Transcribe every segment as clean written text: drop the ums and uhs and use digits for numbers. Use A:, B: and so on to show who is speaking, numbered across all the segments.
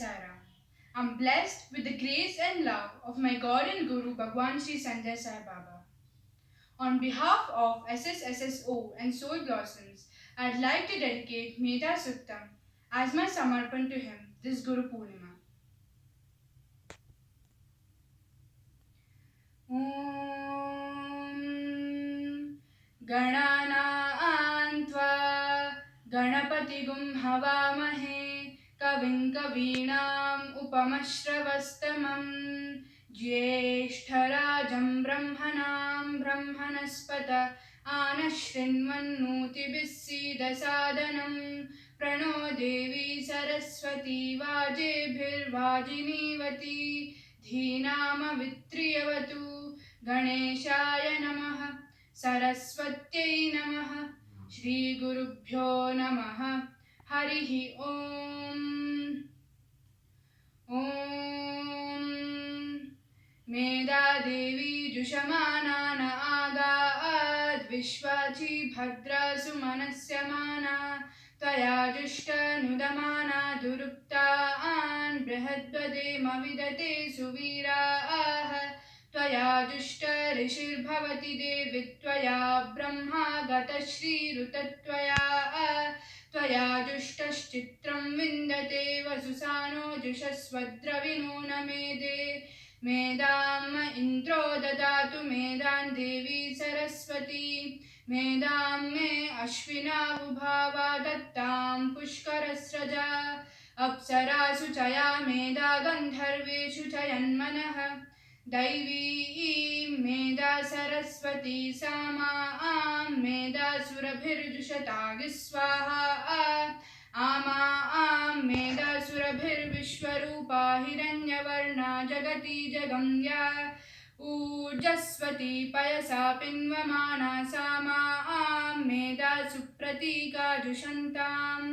A: Saira. I'm blessed with the grace and love of my God and Guru Bhagwan Sri Sanjay Sai Baba. On behalf of SSSSO and Soul Blossoms, I'd like to dedicate Meta Suttam as my Samarpan to him this Guru Purnima. Om Ganana Antva Ganapatigum Havamahe Kavin Kavinam Upamashravastamam Jyeshtarajam Brahmanam Brahmanaspata Anashrinmannutibissidhasadanam Prano Devi Saraswati Vajebhirvajinivati धीनामवित्रियवतु गणेशाय नमः सरस्वत्यै नमः श्रीगुरुभ्यो नमः हरिः ओम् ॐ मेधादेवी जुषमानान आगाद् विश्वाची भद्रासु मनस्यमाना त्वया जुष्टनुदमाना दुरुक्तान् बृहद्वदेमविदते सुवीराः त्वया जुष्ट ऋषिर्भवति देवि त्वया ब्रह्मा गतश्रीरुतत्वया त्वया जुष्टश्चित्रं विन्दते वसुसानो जुषस्वद्रविणो न मेदे मेदाम् इन्द्रो ददातु मेदान् देवी सरस्वती मेदां मे अश्विनावुभावा दत्तां पुष्करस्रजा अप्सरासु च या मेधा गन्धर्वेषु च यन्मनः दैवी मेधा सरस्वती सा मां मेधासुरभिर्जुषतागि स्वाहा आमां मेधासुरभिर्विश्वरूपा हिरण्यवर्णा जगति जगम्या ऊर्जस्वती पयसा पिन्वमाना सा मां मेधा सुप्रतीका जुषन्ताम्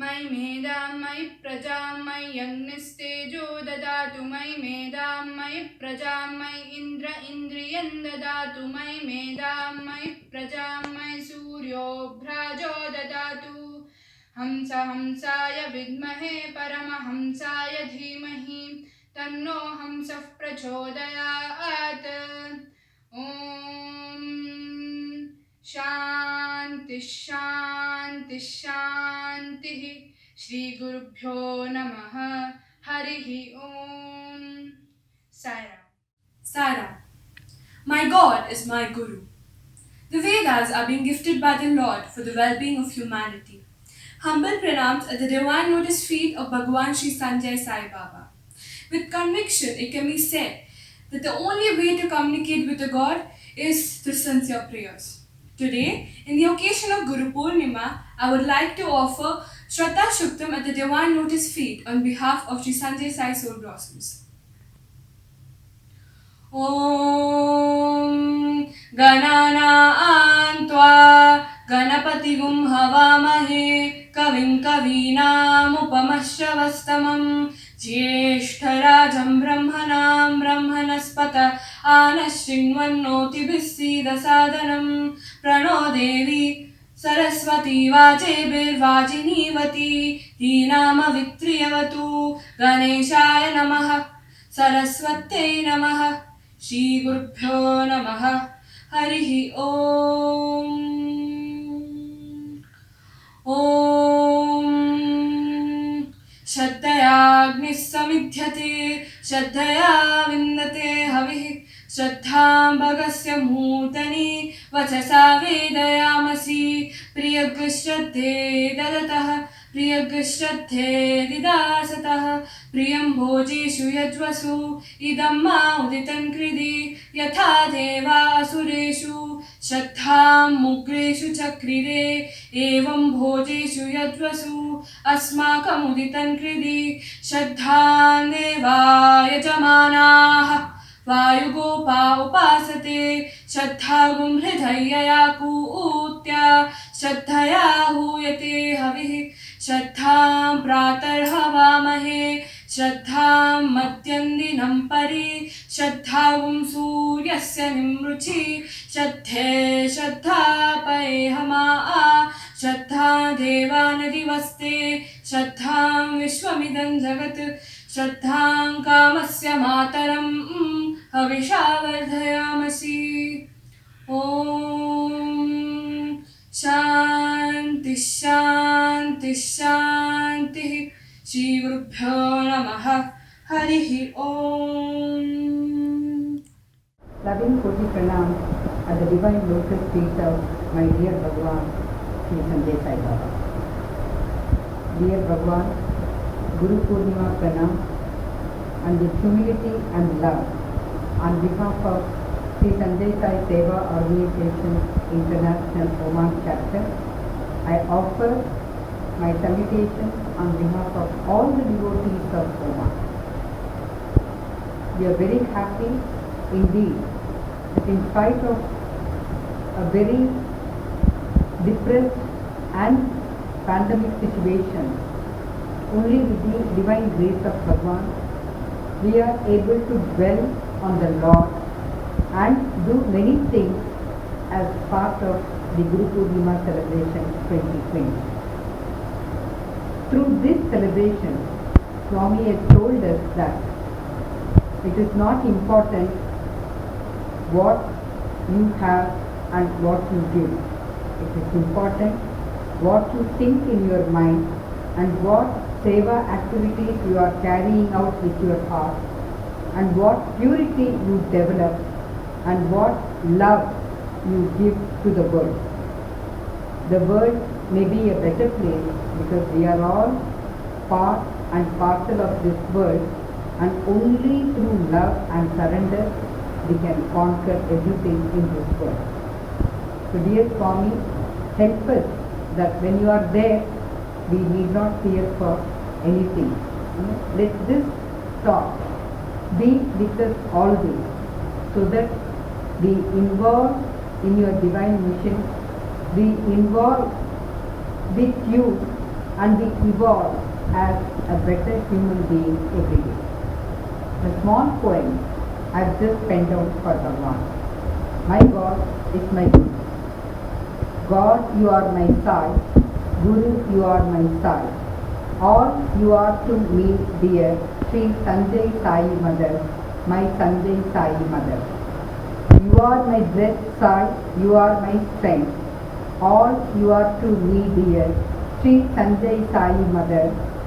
A: मयि मेधां मयि प्रजां मयि अग्निस्तेजो ददातु मयि मेधां मयि प्रजां मयि इन्द्र इन्द्रियं ददातु मयि मेधां मयि प्रजां मयि सूर्यो भ्राजो ददातु हंस हंसाय विद्महे परमहंसाय धीमहि तन्नो हंसः प्रचोदयात् ॐ शान्ति शान्ति शान्तिः श्रीगुरुभ्यो नमः हरिः ॐ Saira.
B: Sara. My God is my Guru. The Vedas are being gifted by the Lord for the well-being of humanity. Humble pranams at the divine lotus feet of Bhagwan Sri Sanjay Sai Baba. With conviction, it can be said that the only way to communicate with the God is through sincere prayers. Today, in the occasion of Guru Purnima, I would like to offer Shraddha Shuktam at the divine lotus feet on behalf of Sri Sanjay Sai Soul Blossoms. Om Ganana Antva Ganapatigum Havamahe Kavin Kavinam Upamashravastamam Jyeshtarajam Brahmanam Brahmanaspata Anashrinmannotibissidhasadanam Prano Devi Saraswati Vajebhirvajinivati Dheenamavitriyavatu Ganeshaya Namaha Saraswatye Namaha Shri Gurubhyo Namaha Harihi Om Om Shraddhayagnis samidhyate Shraddhaya vindate havih Shraddham bhagasya murtani Vachasa vedayamasi Priyagshraddhe dadatah Priyagshraddhe didasatah Priyam bhojeshu yajvasu Idam mauditan kridi Yatha deva asureshu Shraddham mugreshu chakrire Evam bhojeshu yajvasu Asmakam uditan kridi Shraddhan deva yajamanaha Vayugopa upasate Shraddhagum hridayaya kutya Shraddhaya huyate havih Shraddham pratarhavamahe Shraddham madhyandinam pari Shraddhagum suryasya nimruchi Shraddhe Shraddha parehama Shraddha devanadivaste Shraddham vishwamidam काममिदं जगत् श्रद्धां कामस्य मातरं हविषा वर्धयामसि। ॐ शान्ति शान्ति शान्तिः। श्रीगुरुभ्यो नमः। हरिः ॐ।
C: Loving Koti Pranam at the divine lotus feet of my dear Bhagwan, Sri Sanjay Sai Baba. Dear Bhagwan, Guru Purnima Pranam, and with humility and love, on behalf of Sri Sanjay Sai Seva Organization International Oman Chapter, I offer my salutations on behalf of all the devotees of Oman. We are very happy indeed that in spite of a very depressed and pandemic situation, only with the divine grace of Bhagwan, we are able to dwell on the Lord and do many things as part of the Guru Purnima celebration 2020. Through this celebration, Swami has told us that it is not important what you have and what you give. It is important what you think in your mind and what seva activities you are carrying out with your heart, and what purity you develop and what love you give to the world. The world may be a better place because we are all part and parcel of this world, and only through love and surrender we can conquer everything in this world. So dear Swami, help us that when you are there, we need not fear for anything. Let this thought be with us always, so that we involve in your divine mission, we involve with you, and we evolve as a better human being every day. A small poem I've just penned out for Bhagwan. My God is my Guru. God, you are my side. Guru, you are my side. All you are to me, dear Sri Sanjay Sai Mother, my Sanjay Sai Mother. You are my breath side, you are my strength. All you are to me, dear Sri Sanjay Sai Mother,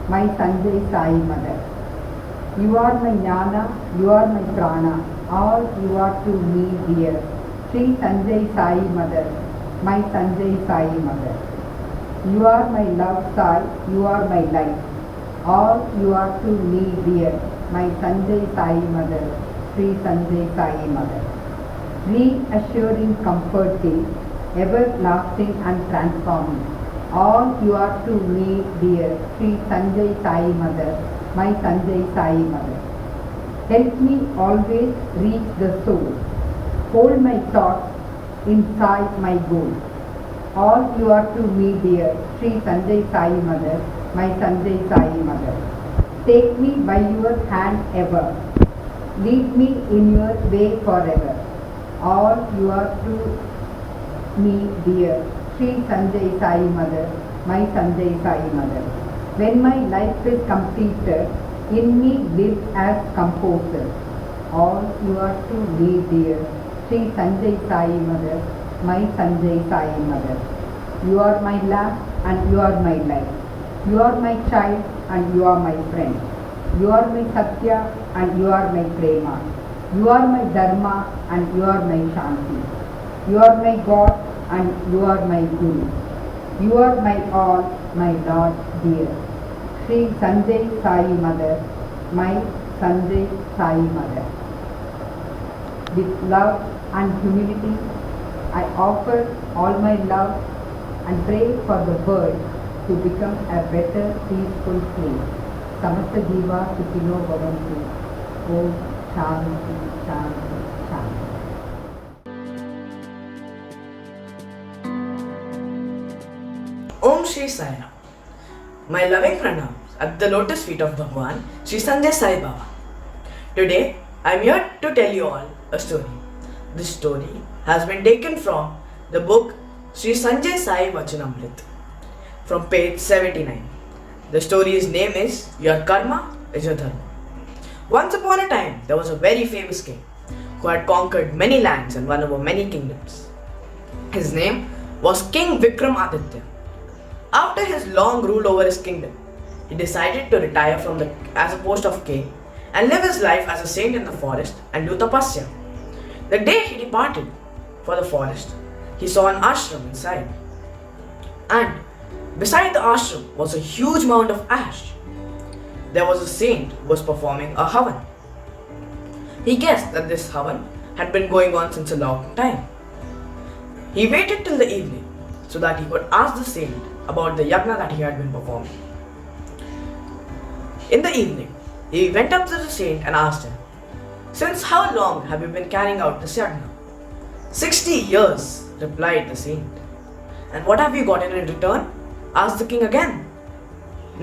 C: my Sanjay Sai Mother. You are my jnana, you are my prana. All you are to me, dear Sri Sanjay Sai Mother, my Sanjay Sai Mother. You are my love side, you are my light. All you are to me, dear my Sanjay Sai Mother, Sri Sanjay Sai Mother. Reassuring, comforting, everlasting and transforming. All you are to me, dear Sri Sanjay Sai Mother, my Sanjay Sai Mother. Help me always reach the soul. Hold my thoughts inside my goal. All you are to me, dear Sri Sanjay Sai Mother, my Sanjay Sai Mother. Take me by your hand ever. Lead me in your way forever. All you are to me, dear Sri Sanjay Sai Mother, my Sanjay Sai Mother. When my life is completed, in me live as composer. All you are to me, dear Sri Sanjay Sai Mother, my Sanjay Sai Mother. You are my lamp and you are my light. You are my child and you are my friend. You are my Satya and you are my Prema. You are my Dharma and you are my Shanti. You are my God and you are my Guru. You are my all, my Lord dear. Sri Sanjay Sai Mother, my Sanjay Sai Mother. With love and humility, I offer all my love and pray for the world to become a better, peaceful place. Samasta Jiva Sukhino Bhavantu. Om Shanti, Shanti, Shanti.
D: Om Shri Sai Ram. My loving pranams at the lotus feet of Bhagwan Sri Sanjay Sai Baba. Today I am here to tell you all a story. This story has been taken from the book Sri Sanjay Sai Vachanamrit from page 79. The story's name is Your Karma is Your Dharma. Once upon a time, there was a very famous king who had conquered many lands and won over many kingdoms. His name was King Vikramaditya. After his long rule over his kingdom, he decided to retire as a post of king and live his life as a saint in the forest and do tapasya. The day he departed for the forest, he saw an ashram inside. And beside the ashram was a huge mound of ash. There was a saint who was performing a havan. He guessed that this havan had been going on since a long time. He waited till the evening so that he could ask the saint about the yagna that he had been performing. In the evening, he went up to the saint and asked him, "Since how long have you been carrying out this yagna?" 60 years, replied the saint. "And what have you gotten in return?" asked the king again.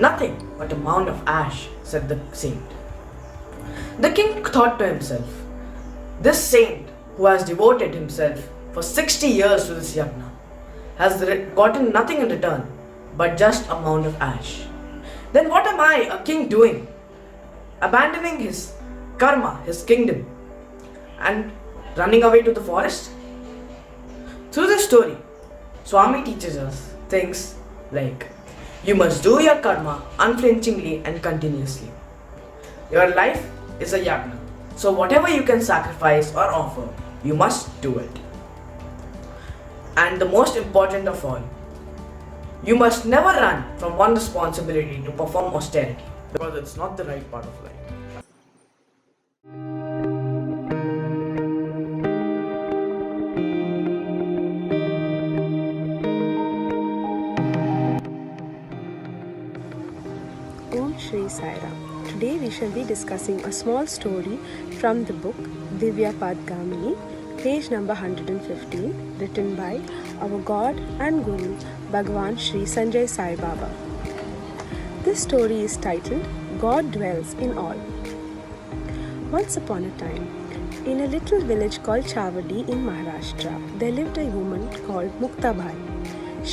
D: "Nothing but a mound of ash," said the saint. The king thought to himself, "This saint who has devoted himself for 60 years to this yagna has gotten nothing in return but just a mound of ash. Then what am I, a king, doing? Abandoning his karma, his kingdom, and running away to the forest?" Through this story, Swami teaches us things like you must do your karma unflinchingly and continuously. Your life is a yagna, so whatever you can sacrifice or offer, you must do it. And the most important of all, you must never run from one responsibility to perform austerity, because it's not the right part of life.
E: Om Shri Sai Ram. Today we shall be discussing a small story from the book Divya Padgamini, page number 115, written by our God and Guru Bhagwan Sri Sanjay Sai Baba. This story is titled God Dwells in All. Once upon a time, in a little village called Chavadi in Maharashtra, there lived a woman called Muktabai.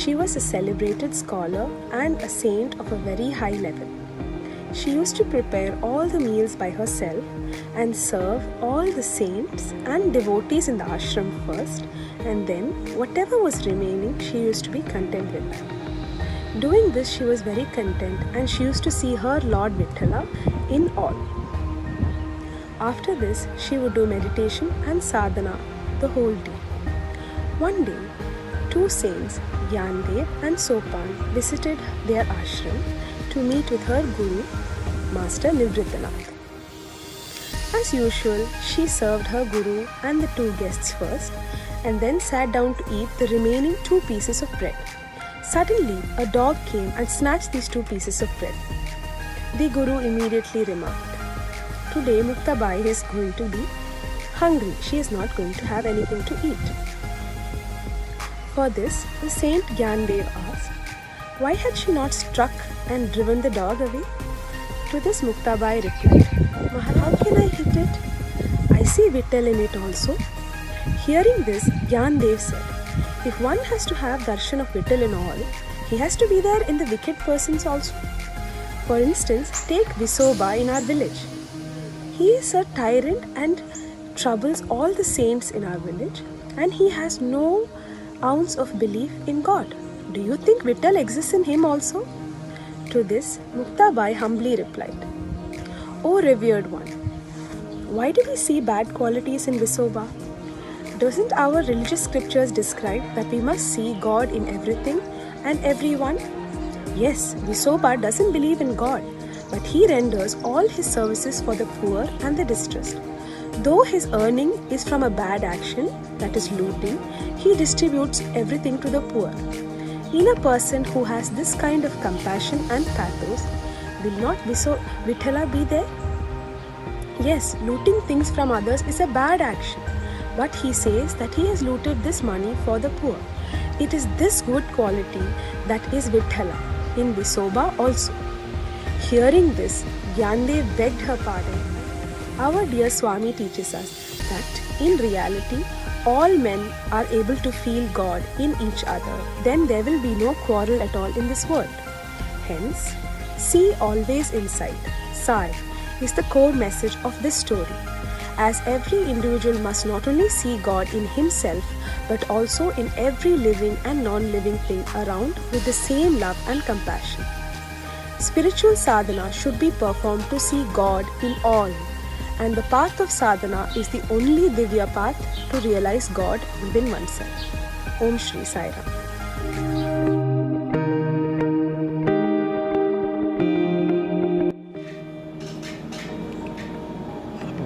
E: She was a celebrated scholar and a saint of a very high level. She used to prepare all the meals by herself and serve all the saints and devotees in the ashram first, and then whatever was remaining she used to be content with that. Doing this, she was very content and she used to see her Lord Vithala in all. After this, she would do meditation and sadhana the whole day. One day, two saints, Gyandev and Sopan, visited their ashram to meet with her guru, Master Nivritanath. As usual, she served her guru and the two guests first and then sat down to eat the remaining 2 pieces of bread. Suddenly, a dog came and snatched these 2 pieces of bread. The guru immediately remarked, "Today Muktabai is going to be hungry. She is not going to have anything to eat." For this, the saint Gyandev asked, why had she not struck and driven the dog away? To this Muktabai replied, "Maharaj, how can I hit it? I see Vittal in it also." Hearing this, Gyandev said, if one has to have darshan of Vittal in all, he has to be there in the wicked persons also. For instance, take Visoba in our village. He is a tyrant and troubles all the saints in our village, and he has no ounce of belief in God. Do you think Vittal exists in him also? To this, Muktabai humbly replied, "O revered one, why do we see bad qualities in Visoba? Doesn't our religious scriptures describe that we must see God in everything and everyone? Yes, Visoba doesn't believe in God, but he renders all his services for the poor and the distressed. Though his earning is from a bad action, that is looting, he distributes everything to the poor. In a person who has this kind of compassion and pathos, will not Vithala be there? Yes, looting things from others is a bad action, but he says that he has looted this money for the poor. It is this good quality that is Vithala in Visoba also." Hearing this, Gyandev begged her pardon. Our dear Swami teaches us that in reality, all men are able to feel God in each other. Then there will be no quarrel at all in this world. Hence, See always inside. Sai is the core message of this story, as every individual must not only see God in himself but also in every living and non-living thing around with the same love and compassion. Spiritual sadhana should be performed to see God in all, and the path of sadhana is the only divya path to realize God within oneself. Om Shri Sai Ram.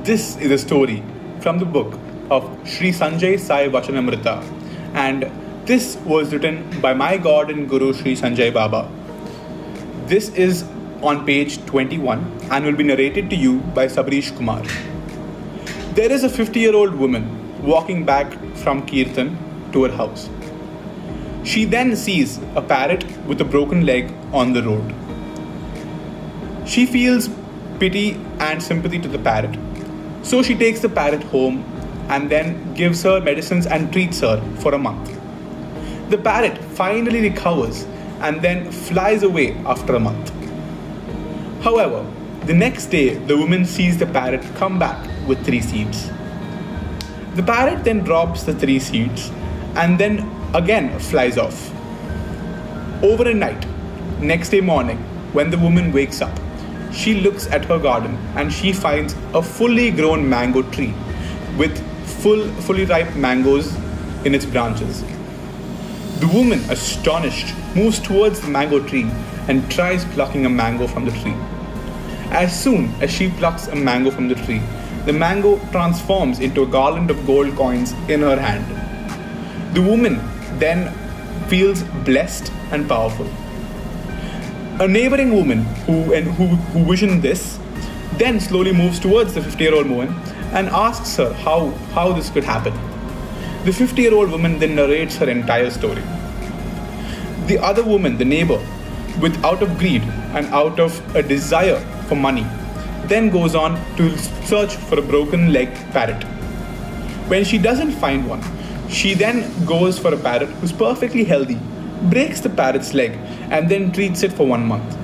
F: This is a story from the book of Sri Sanjay Sai Vachanamrita, and this was written by my God and Guru Sri Sanjay Baba. This is on page 21 and will be narrated to you by Sabrish Kumar. There is a 50-year-old woman walking back from Kirtan to her house. She then sees a parrot with a broken leg on the road. She feels pity and sympathy to the parrot. So she takes the parrot home and then gives her medicines and treats her for a month. The parrot finally recovers and then flies away after a month. However, the next day the woman sees the parrot come back with 3 seeds. The parrot then drops the 3 seeds and then again flies off. Over a night, next day morning, when the woman wakes up, she looks at her garden and she finds a fully grown mango tree with fully ripe mangoes in its branches. The woman, astonished, moves towards the mango tree and tries plucking a mango from the tree. As soon as she plucks a mango from the tree, the mango transforms into a garland of gold coins in her hand. The woman then feels blessed and powerful. A neighboring woman who visioned this then slowly moves towards the 50-year-old woman and asks her how this could happen. The 50-year-old woman then narrates her entire story. The other woman, the neighbor, out of greed and out of a desire for money, then goes on to search for a broken leg parrot. When she doesn't find one, she then goes for a parrot who's perfectly healthy, breaks the parrot's leg and then treats it for 1 month.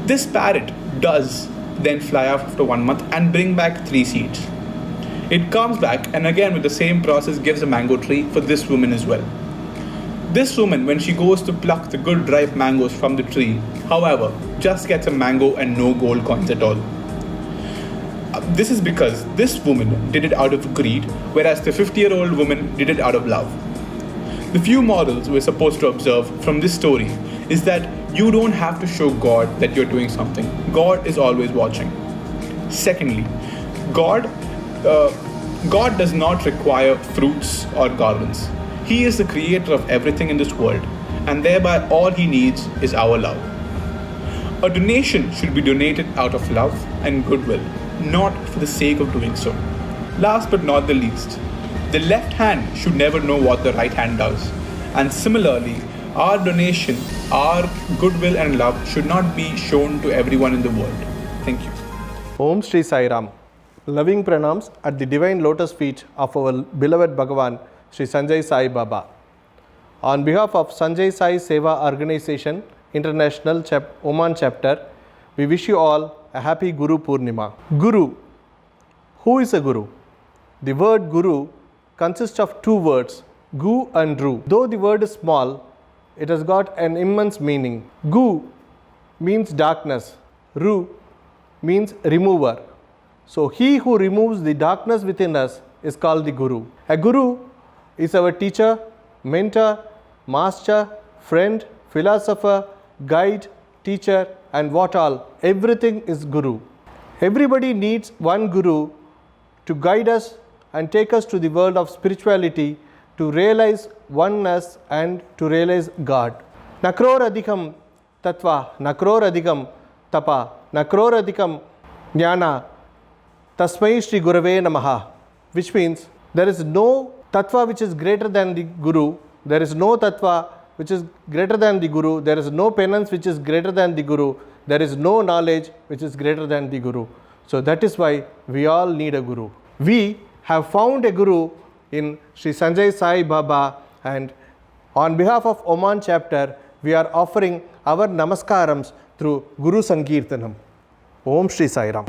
F: This parrot does then fly off after 1 month and bring back 3 seeds. It comes back and again with the same process gives a mango tree for this woman as well. This woman, when she goes to pluck the good ripe mangoes from the tree, however, just gets a mango and no gold coins at all. This is because this woman did it out of greed, whereas the 50-year-old woman did it out of love. The few morals we're supposed to observe from this story is that you don't have to show God that you're doing something. God is always watching. Secondly, God does not require fruits or garlands. He is the creator of everything in this world, and thereby all he needs is our love. A donation should be donated out of love and goodwill, not for the sake of doing so. Last but not the least, the left hand should never know what the right hand does. And similarly, our donation, our goodwill and love should not be shown to everyone in the world. Thank you.
G: Om Shri Sai Ram. Loving pranams at the divine lotus feet of our beloved Bhagavan, Sri Sanjay Sai Baba. On behalf of Sanjay Sai Seva Organization, International Oman Chapter, we wish you all a happy Guru Purnima. Guru. Who is a Guru? The word Guru consists of 2 words, Gu and Ru. Though the word is small, it has got an immense meaning. Gu means darkness. Ru means remover. So he who removes the darkness within us is called the Guru. A Guru is our teacher, mentor, master, friend, philosopher, guide, teacher, and what all. Everything is Guru. Everybody needs one Guru to guide us and take us to the world of spirituality, to realize oneness and to realize God. Nakror adhikam tatva, nakror adhikam tapa, nakror adhikam jnana, tasmai Shri Gurave Namaha, which means there is no tattva which is greater than the Guru, there is no tattva which is greater than the Guru, there is no penance which is greater than the Guru, there is no knowledge which is greater than the Guru. So that is why we all need a Guru. We have found a Guru in Sri Sanjay Sai Baba, and on behalf of Oman chapter, we are offering our namaskarams through Guru Sankirtanam. Om Shri Sai Ram.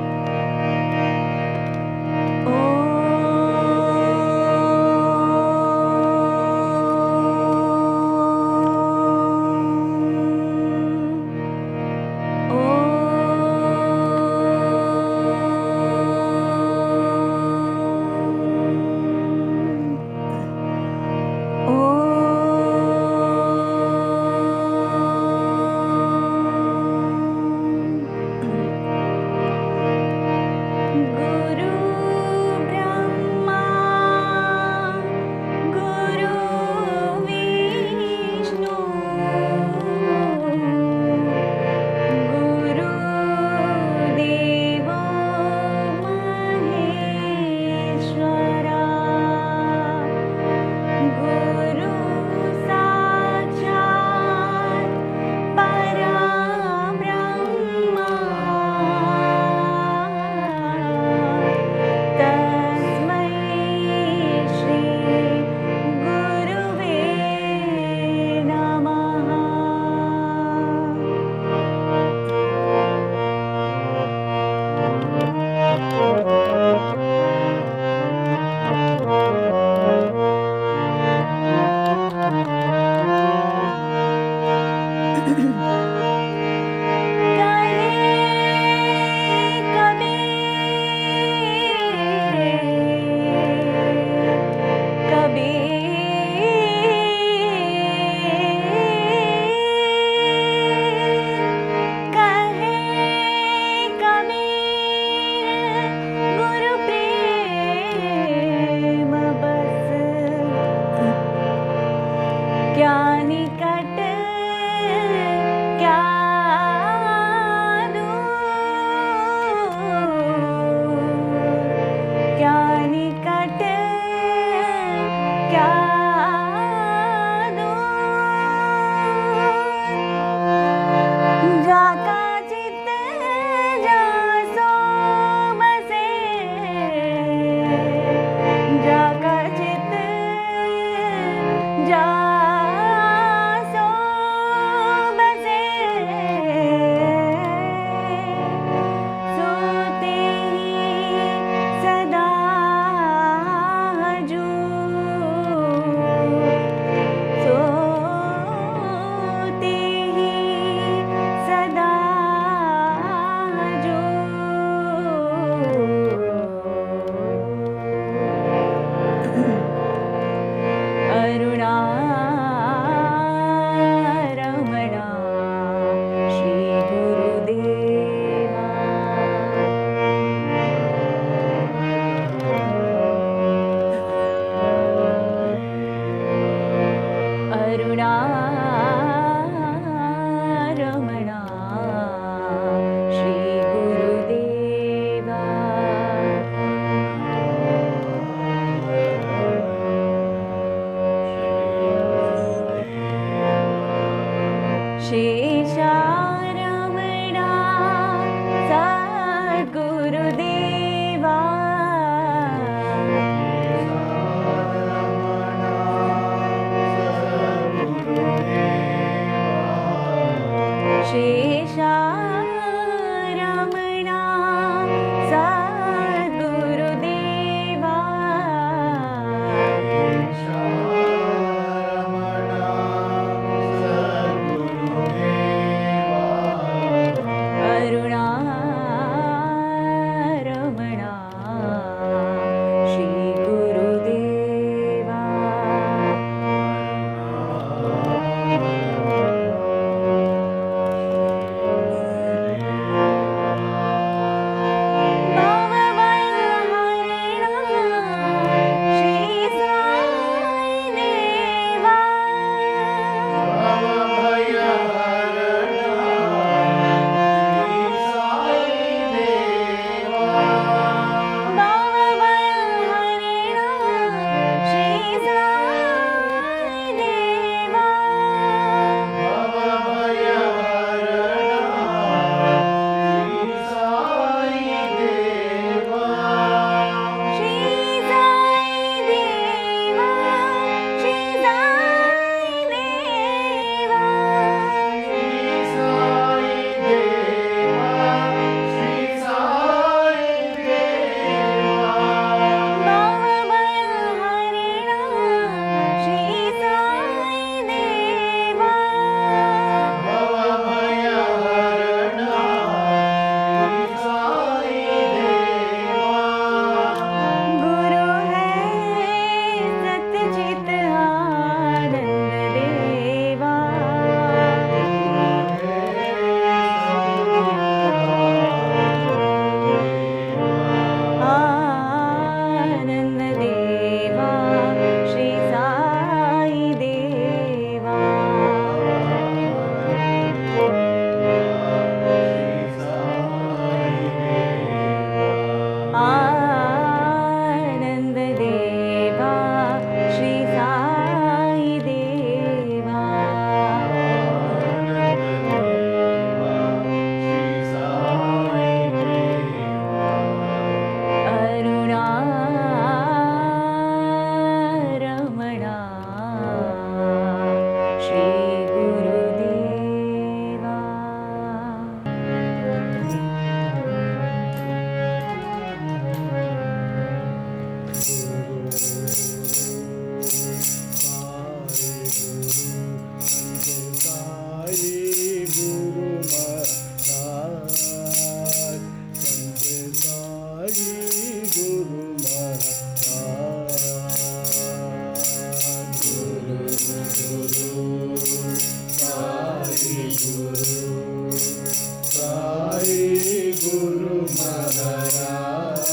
G: Maharaj,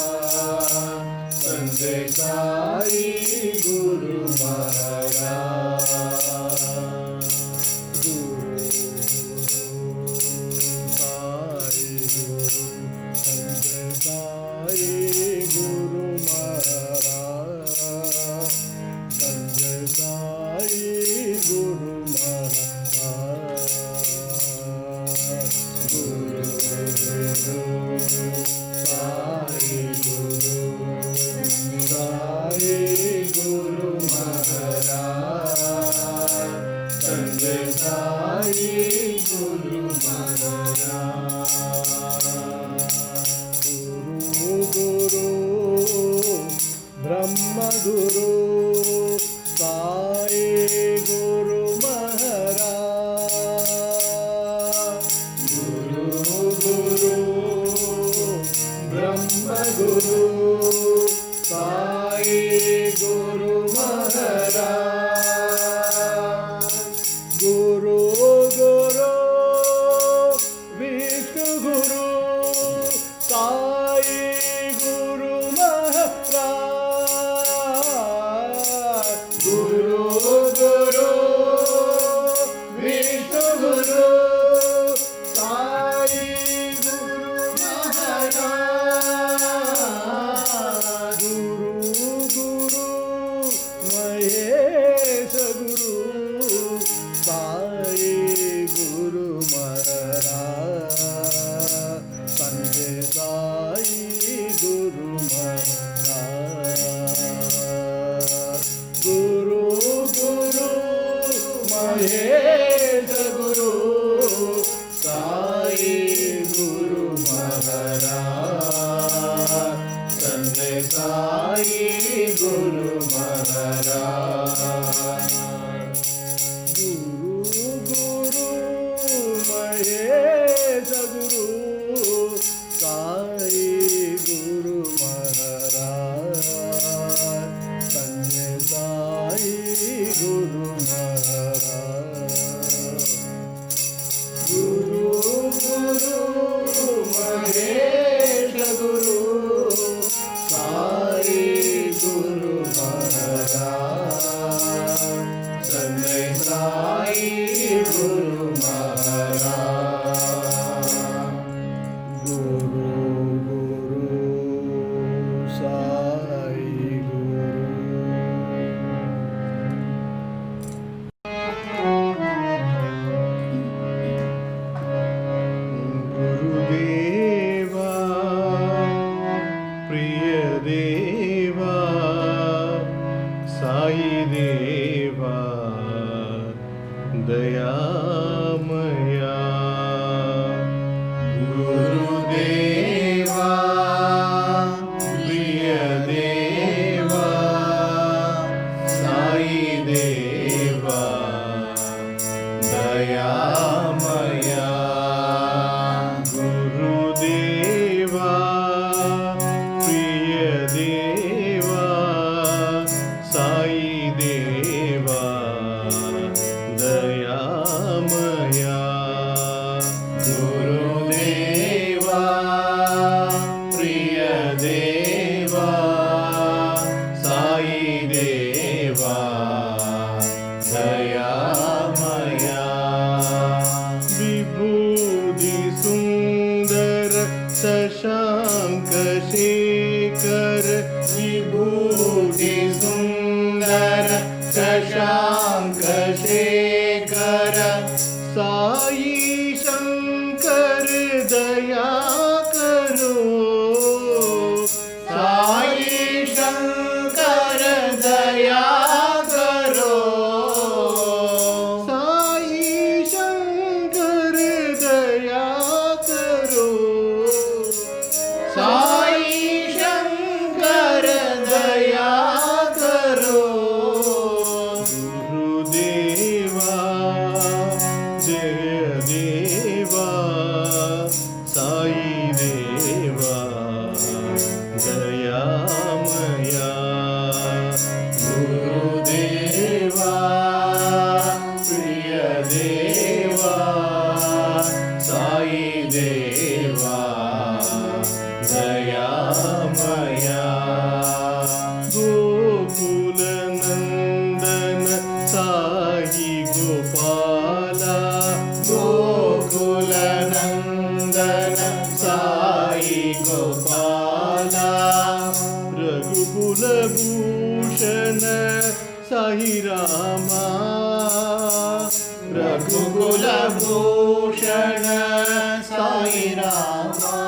G: Sanjay Sai Guru Maharaj, Guru Sai Guru, Sanjay Sai Guru Maharaj, Sanjay Sai Guru Maharaj, Guru Sai Guru, Sai Guru Maharaj, Sanjay Sai Guru Maharaj, Guru Brahma Guru Sai Guru Maharaj, Guru Brahma Guru Sai Guru Maharaj, Guru Vishnu Guru Sai Guru Maharaj, Guru Vishnu Guru Sai Guru Maharaj, Guru Mahesh Guru Sai Guru Maharaj, Sanjay Sai Guru Maharaj, Guru Mahesh Guru Sai Guru Maharaj, Sanjay Sai Guru Maharaj, Guru Mahesh Guru Sai Guru Maharaj, Sanjay Sai Guru Maharaj, Guru Mahesh Guru Sai Guru Maharaj, Sanjay Sai Guru Maharaj, Guru Sai Guru. Gurudeva, Priyadeva, Sai Deva, Dayamaya, Gurudeva, Priyadeva, Sai Deva, Dayamaya, Gurudeva, Priyadeva, Sai Deva, Dayamaya, Gurudeva, Priyadeva, Sai Deva, Dayamaya, Vibhuti Sundar Sashank Shekhar, Vibhuti Sundar Sashank Shekhar, Sai Shankar Daya Karo, Sai Shankar Daya Karo, Sai Shankar Daya Karo, Sai Shankar Daya Karo.
H: रघुकुलभूषण Sai Rama रघुकुलभूषण Sai Rama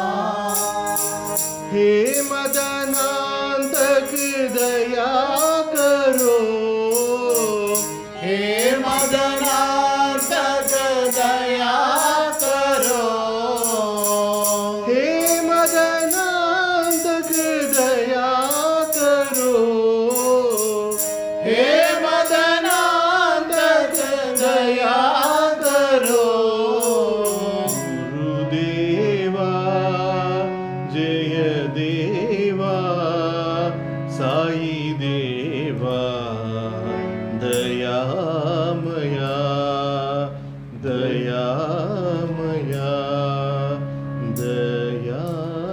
H: हे मदनांतक दया करो हे मदनांतक दया करो हे मदनांतक दया करो हे मदनांतक दया करो गुरुदेवा जय देवा साई देवा दयामया दयामया दयामया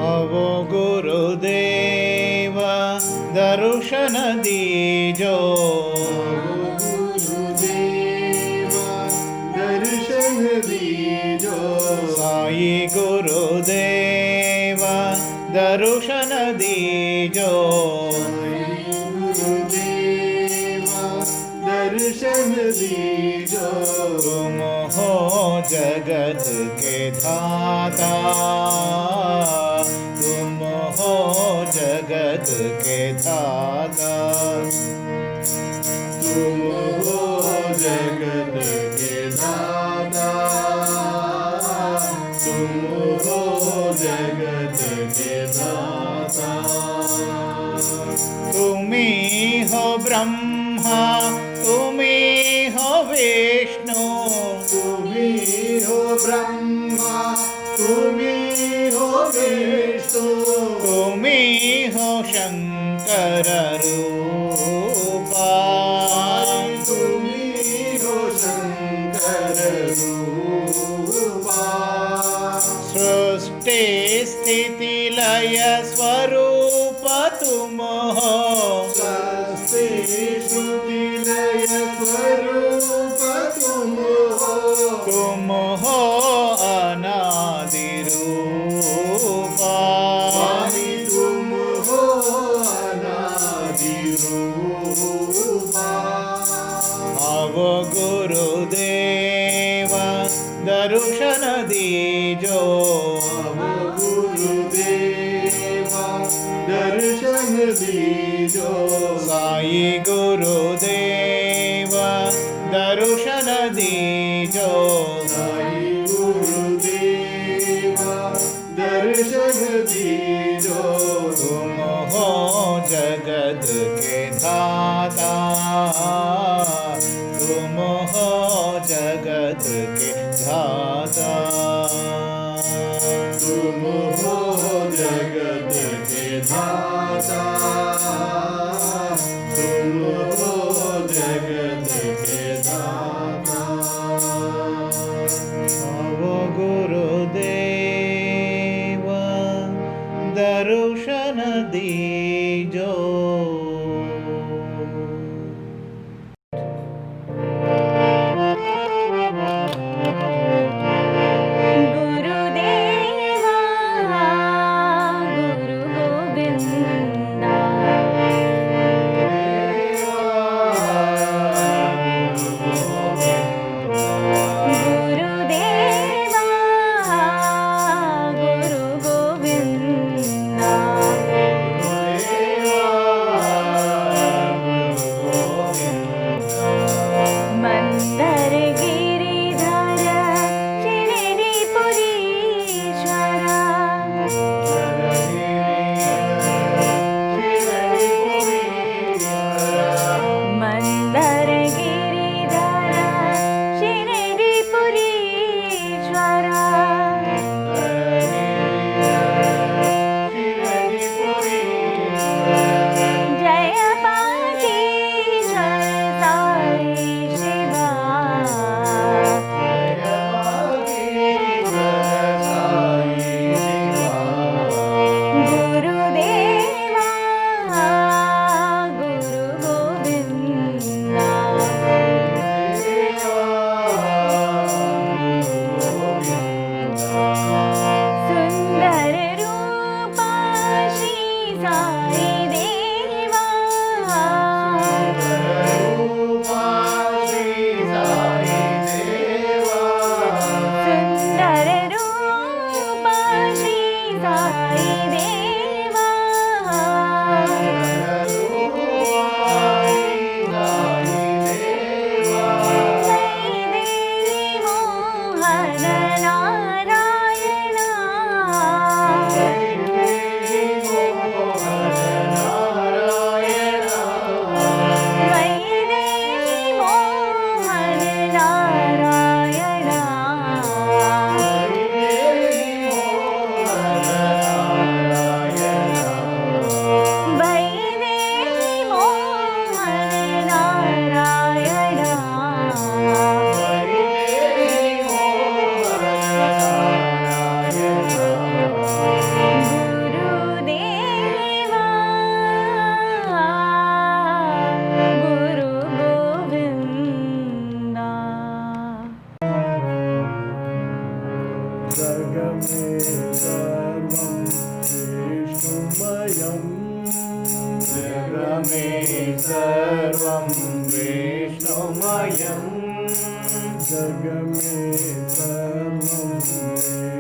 H: आवो गुरुदेव दर्शन दीजो गुरुदेव दर्शन दीजो साई गुरुदेव दर्शन दीजो गुरुदेव दर्शन दीजो तुम हो जगत के धाता तुम हो जगत के धाता तुम हो जगत के दाता तुम हो जगत के दाता तुम्ही हो ब्रह्मा तुम्ही हो विष्णु तुम्ही हो ब्रह्मा तुम्ही हो विष्णु तुम्ही हो शंकर रूपा तुम्ही हो शंकर रूपा सृष्टि स्थिति लय स्वरूप तुम हो सृष्टि स्थिति लय स्वरूप तुम हो अनादि रूपा तुम हो अनादि रूपा अब गुरुदेव दर्शन दीजो अब गुरुदेव दर्शन दीजो साई गुरुदेव दर्शन दीजो साई गुरुदेव दर्शन दीजो तुम हो जगत के धाता तुम हो जगत के धाता तुम हो जगत के धाता तुम हो जगत के दाता जग में सर्वं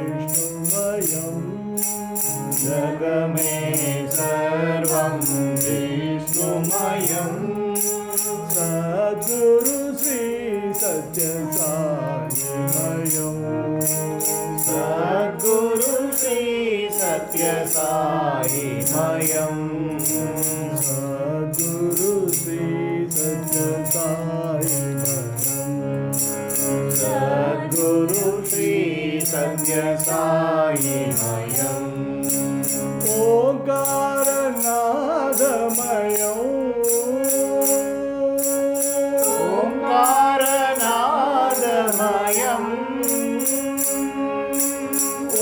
H: विष्णुमयं जग में सर्वं विष्णुमयं सद्गुरु श्री सत्य साई मयं सद्गुरु श्री सत्य साई मयं सद्गुरु श्री सत्य साई मयं सद्गुरु श्री सत्य साई मयं ओंकारनादमयं ओंकारनादमयं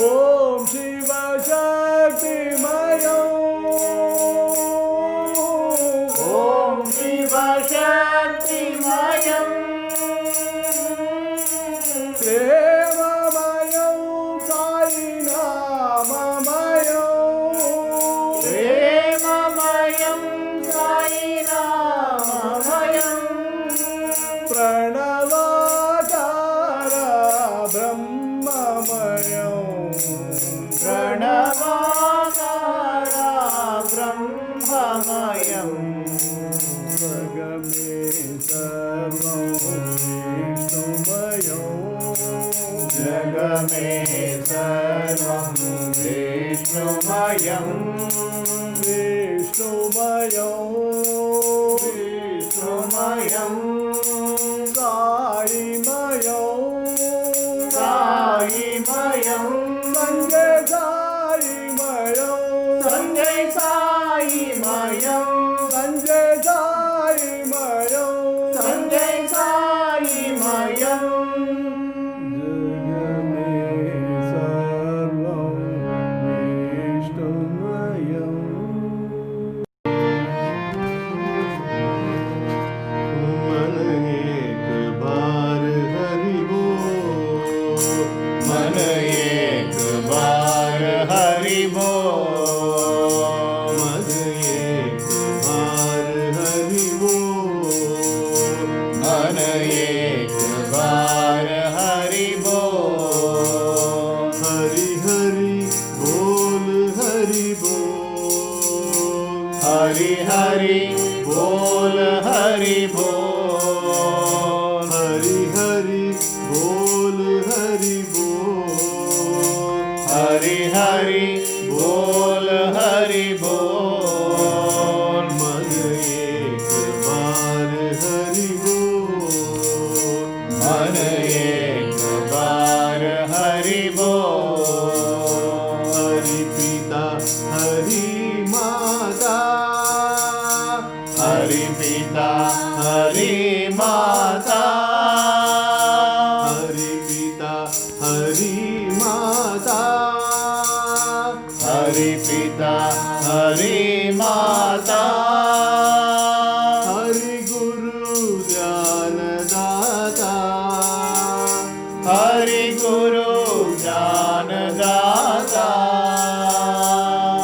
H: ओम शिवशक्तिमयं ओम शिवशक्तिमयं प्रेममयं साईनाममयं प्रेममयं साईनाममयं प्रणवाकार ब्रह्ममयं प्रणवाकार ब्रह्ममयं जगमे सर्वं विष्णुमयं जगमे सर्वं विष्णुमयं विष्णुमयं विष्णुमयं साईमयं साईमयं संजय साईमयं संजय साईमयं संजय साईमयं संजय साईमयं जगमे सर्वं विष्णुमयं मन एक बार हरि बोल मन एक बार हरि बोल मन एक बार हरि बोल मन एक बार हरि बोल हरि हरि बोल हरि बोल हरि हरि बोल हरि बोल हरि हरि बोल हरि बोल हरि हरि बोल हरि बोल मन एक बार हरि बोल मन एक बार हरि बोल हरि पिता हरि माता हरि पिता हरि माता हरि पिता हरि माता हरि पिता हरि माता हरि गुरु ज्ञानदाता हरि गुरु ज्ञानदाता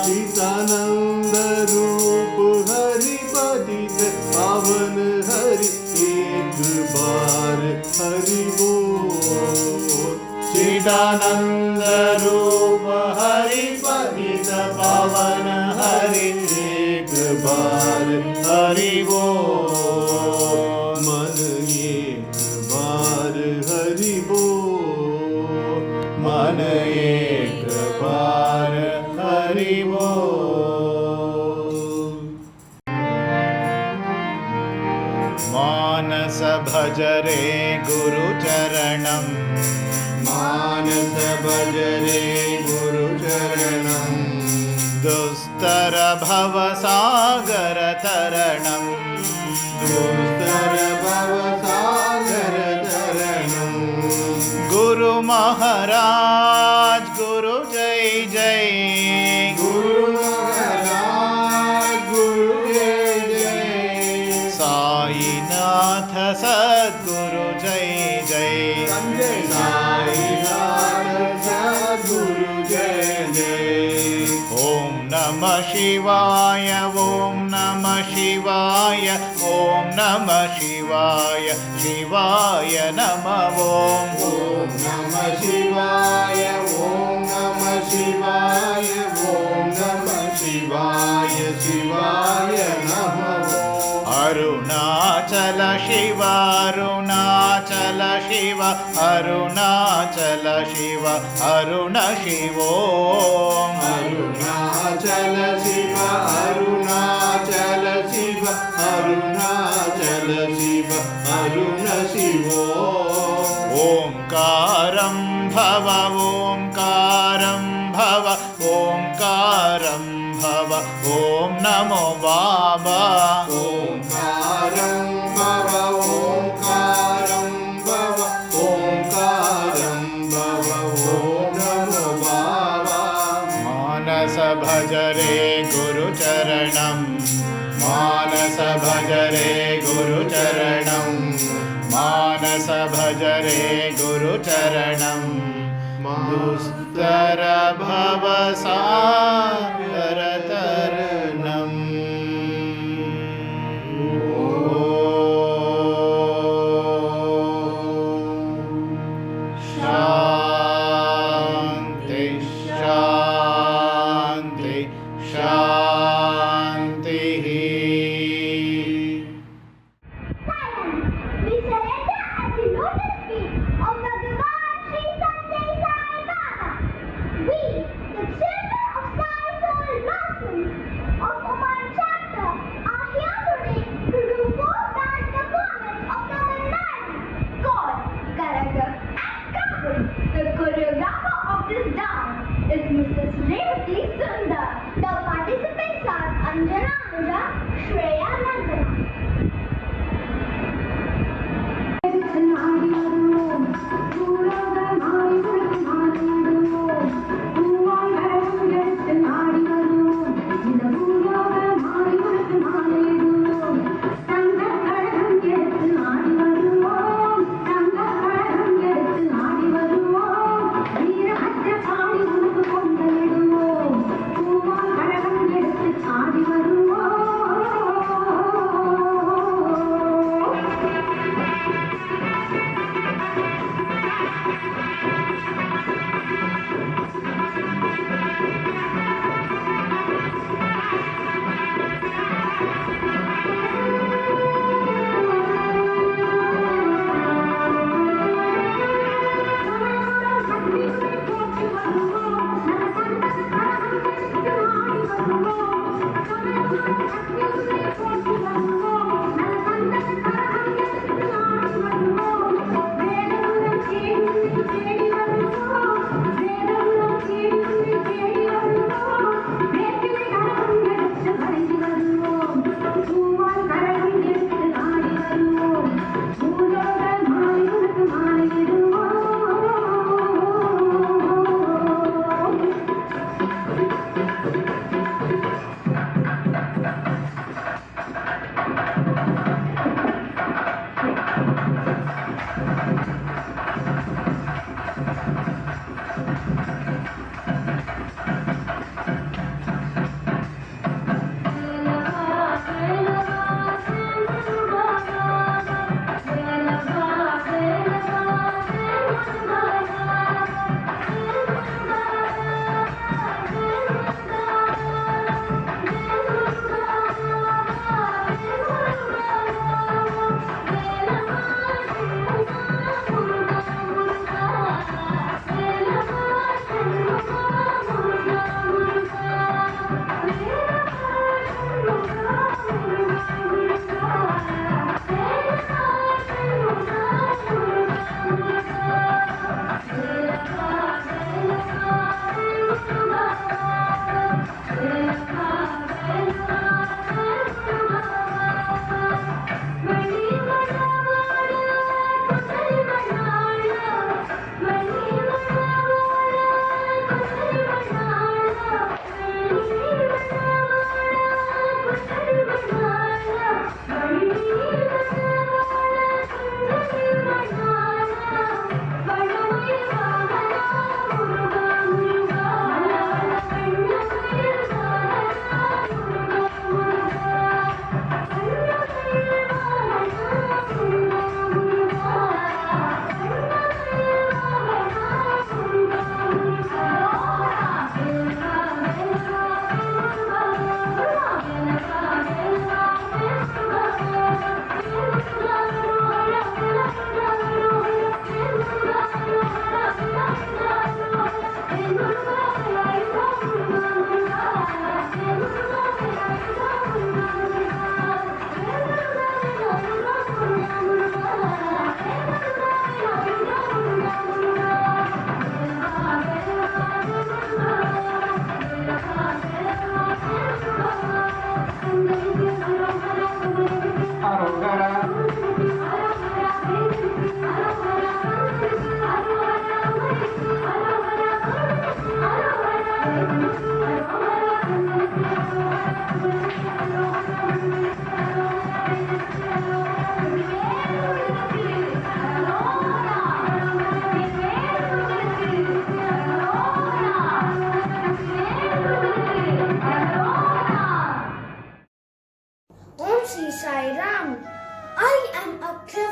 H: चिदानंद रूप हरि पतित पावन हरि एक बार हरि बोल चिदानंद रूप हरि पतित पावन हरि एक बार हरि बोल मन एक बार हरि बोल मन एक बार हरि बोल मानस भजरे गुरु चरणं मानस भजरे गुरु चरणं दुस्तर भव सागर तरणं दुस्तर भव सागर तरणं गुरु महाराज गुरु जय जय गुरु महाराज गुरु जय जय साईनाथ सद्गुरु जय जय साईनाथ सद्गुरु जय जय ओम नमः शिवाय ओम नमः शिवाय ओम नमः शिवाय शिवाय नमः ॐ नमः शिवाय ॐ नमः शिवाय ॐ नमः शिवाय शिवाय नमः अरुणाचल शिव अरुणाचल शिव अरुणाचल शिव अरुण शिवो अरुणाचल शिव अरुणाचल शिव अरुणाचल शिव अरुण शिवो ओंकारं भव ओंकारं भव ओंकारं भव ओम नमो बाबा ओंकारं भव ओंकारं भव ओंकारं भव ओम नमो बाबा मानस भज रे गुरुचरणं मानस भज रे गुरुचरणं मानस भज रे गुरुचरणं दुस्तर भव सागर तरणम् शान्ति शान्ति शान्तिः
I: We surrender at the lotus feet of Bhagavan Sri Sanjay Sai Baba. We, the children of Sai Soul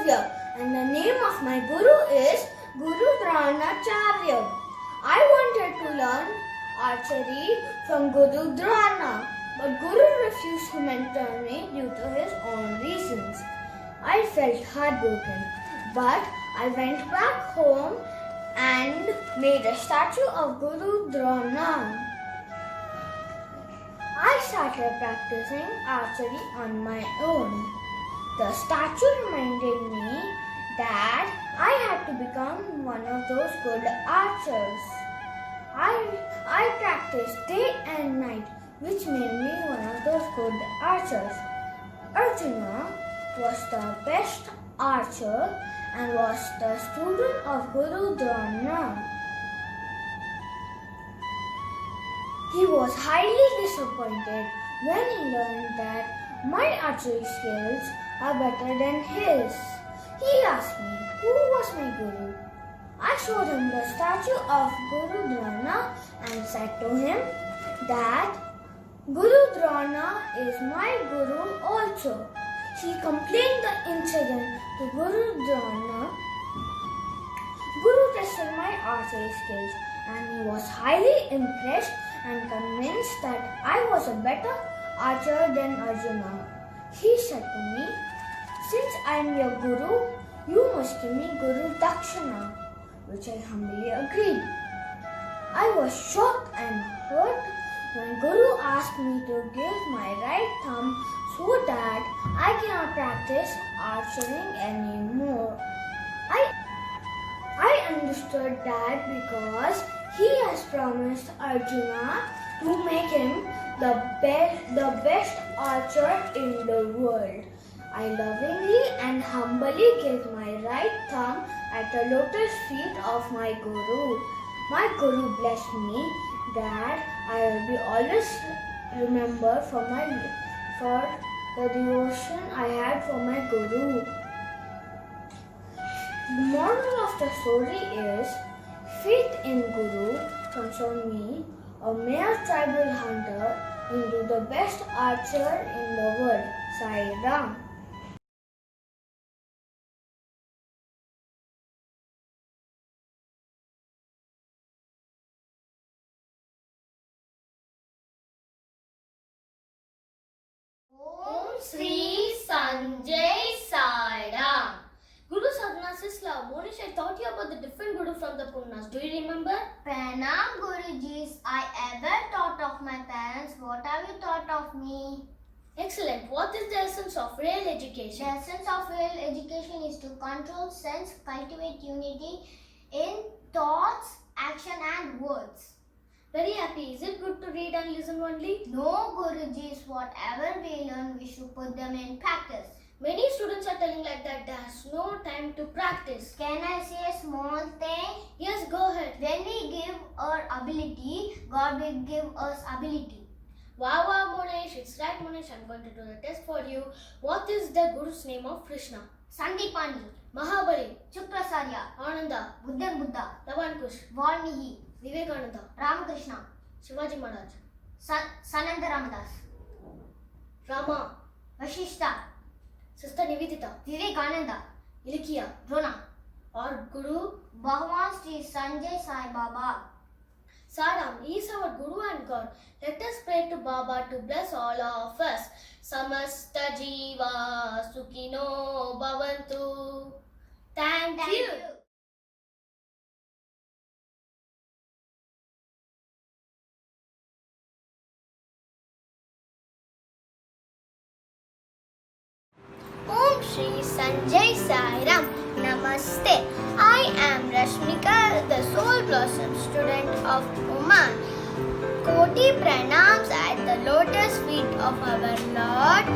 I: Divya, and the name of my guru is Guru Dronacharya. I wanted to learn archery from Guru Drona, but Guru refused to mentor me due to his own reasons. I felt heartbroken, but I went back home and made a statue of Guru Drona. I started practicing archery on my own. The statue reminded me that I had to become one of those good archers. I practiced day and night, which made me one of those good archers. Arjuna was the best archer and was the student of Guru Drona. He was highly disappointed when he learned that my archery skills are better than his. He asked me who was my guru. I showed him the statue of Guru Drona and said to him that Guru Drona is my guru also. He complained the incident to Guru Drona. Guru tested my archery skills and he was highly impressed and convinced that I was a better archer than Arjuna. He said to me, "Since I am your guru, you must give me Guru Dakshina," which I humbly agreed. I was shocked and hurt when Guru asked me to give my right thumb so that I cannot practice archery anymore. I understood that because he has promised Arjuna to make him the best archer in the world. I lovingly and humbly gave my right thumb at the lotus feet of my guru. My guru blessed me that I will be always remembered for the devotion I had for my guru. The moral of the story is faith in Guru transformed me, a mere tribal hunter, into the best archer in the world. Sai Ram.
J: Om Sri Sanjay Sai Ram. Guru Sadhana Sisla, Monish, I taught you about the different Guru from the Purnas. Do you remember?
I: Pranam Gurujis, I ever taught of my parents. What have you taught of me?
J: Excellent. What is the essence of real education?
I: The essence of real education is to control sense, cultivate unity in thoughts, action and words.
J: Very happy. Is it good to read and listen only?
I: No, Gurujis, whatever we learn, we should put them in practice.
J: Many students are telling like that there's no time to practice.
I: Can I say a small thing?
J: Yes, go ahead.
I: When we give our ability, God will give us ability.
J: Wow, wow, Monesh. It's right, Monesh. I'm going to do the test for you. What is the Guru's name of Krishna?
I: Sandipani,
J: Mahabali,
I: Chukrasarya,
J: Ananda,
I: Buddha Buddha,
J: Lavankush,
I: Valmiki,
J: Vivekananda,
I: Ramakrishna,
J: Shivaji Maharaj,
I: Sananda Ramadas,
J: Rama,
I: Vashishta,
J: Sister Nivedita,
I: Vivekananda,
J: Ilikia,
I: Drona,
J: or Guru
I: Bhagavan Sri Sanjay Sai Baba.
J: Saram, he is our Guru and God. Let us pray to Baba to bless all of us. Samasta Jiva Sukhino Bhavantu. Thank you.
I: Om Shri Sanjay Sai Ram. Namaste. I am Rashmika, the Soul Blossom student of Oman. Koti pranams at the lotus feet of our Lord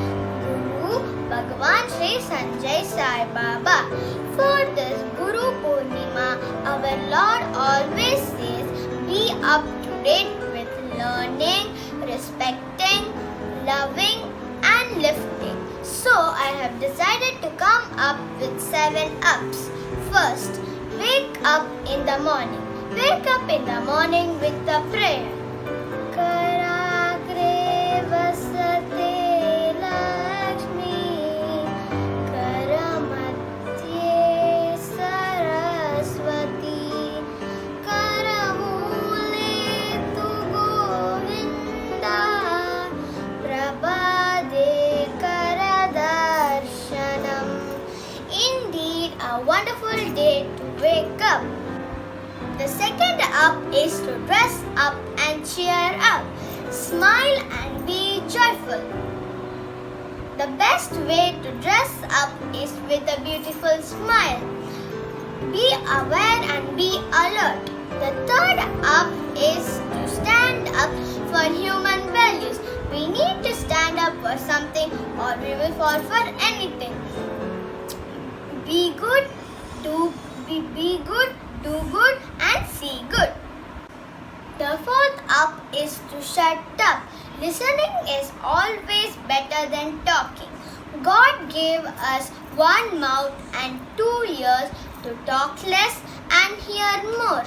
I: Guru Bhagavan Sri Sanjay Sai Baba. For this Guru Purnima, our Lord always says, be up to date with learning, respecting, loving and lifting. So I have decided to come up with 7 ups. First, wake up in the morning. Wake up in the morning with the prayer. Karagre vasate Lakshmi, Karamadhye
J: a wonderful day to wake up. The second up is to dress up and cheer up. Smile and be joyful. The best way to dress up is with a beautiful smile. Be aware and be alert. The third up is to stand up for human values. We need to stand up for something or we will fall for anything. Be good, do good and see good. The fourth up is to shut up. Listening is always better than talking. God gave us one mouth and 2 ears to talk less and hear more.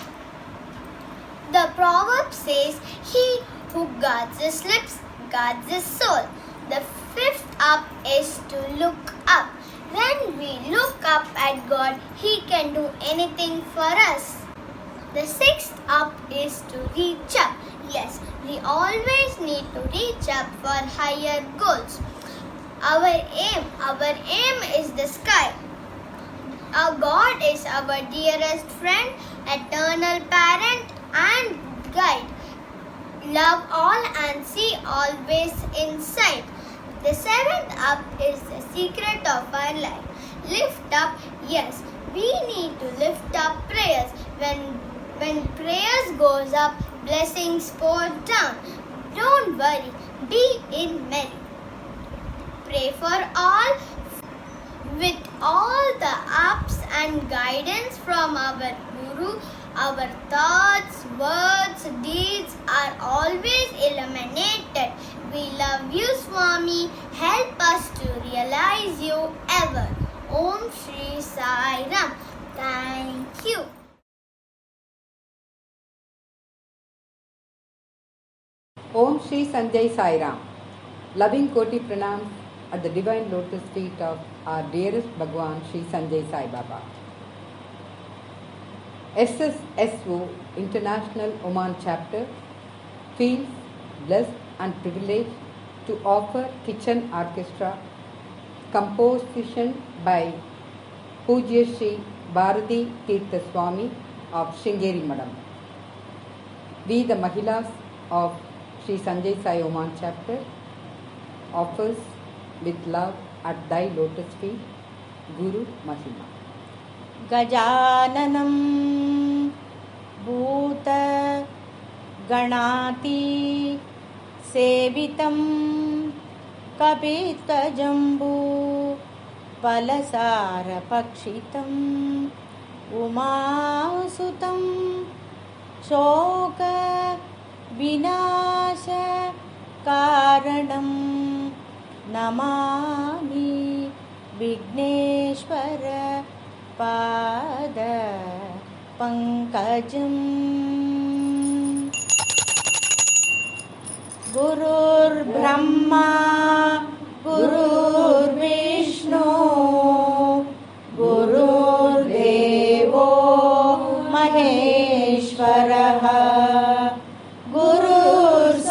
J: The proverb says, "He who guards his lips guards his soul." The fifth up is to look up. When we look up at God, He can do anything for us. The sixth up is to reach up. Yes, we always need to reach up for higher goals. Our aim is the sky. Our God is our dearest friend, eternal parent and guide. Love all and see always in sight. The seventh up is the secret of our life. Lift up, yes, we need to lift up prayers. When prayers goes up, blessings pour down. Don't worry, be in merry. Pray for all with all the ups and guidance from our Guru. Our thoughts, words, deeds are always illuminated. We love you, Swami. Help us to realize you ever. Om Shri Sai Ram. Thank you.
C: Om Shri Sanjay Sai Ram. Loving Koti Pranams at the divine lotus feet of our dearest Bhagwan Shri Sanjay Sai Baba. SSSO International Oman Chapter feels blessed and privileged to offer kitchen orchestra composition by Pujya Shri Bharati Tirtha Swami of Sringeri Madam. We the Mahilas of Shri Sanjay Sai Oman Chapter offers with love at thy lotus feet, Guru Mahima.
K: गजाननं भूत गणाति सेवितं कपित्वजम्बू फलसारभक्षितम् उमासुतं शोक विनाश कारणं नमामि विघ्नेश्वर पाद पंकजम्। गुरुर्ब्रह्मा गुरुर्विष्णु गुरुर्देवो महेश्वरः गुरुर्साक्षात्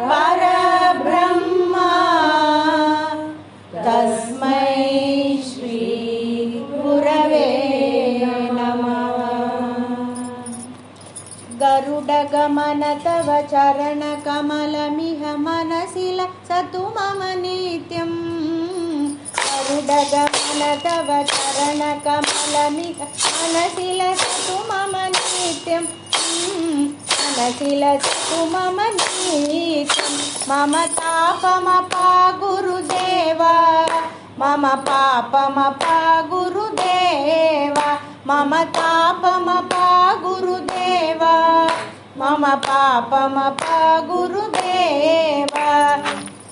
K: परब्रह्मा तस्मै गरुडगमन तव चरणकमलमिह मनसि लसतु मम नित्यं। गरुडगमन तव चरणकमलमिह मनसि लसतु मम नित्यं। मनसि लसतु मम नित्यं। मम तापमपा गुरुदेवा मम पापमपा गुरुदेवा मम तापमपा गुरुदेवा मम पापमपा गुरुदेवा।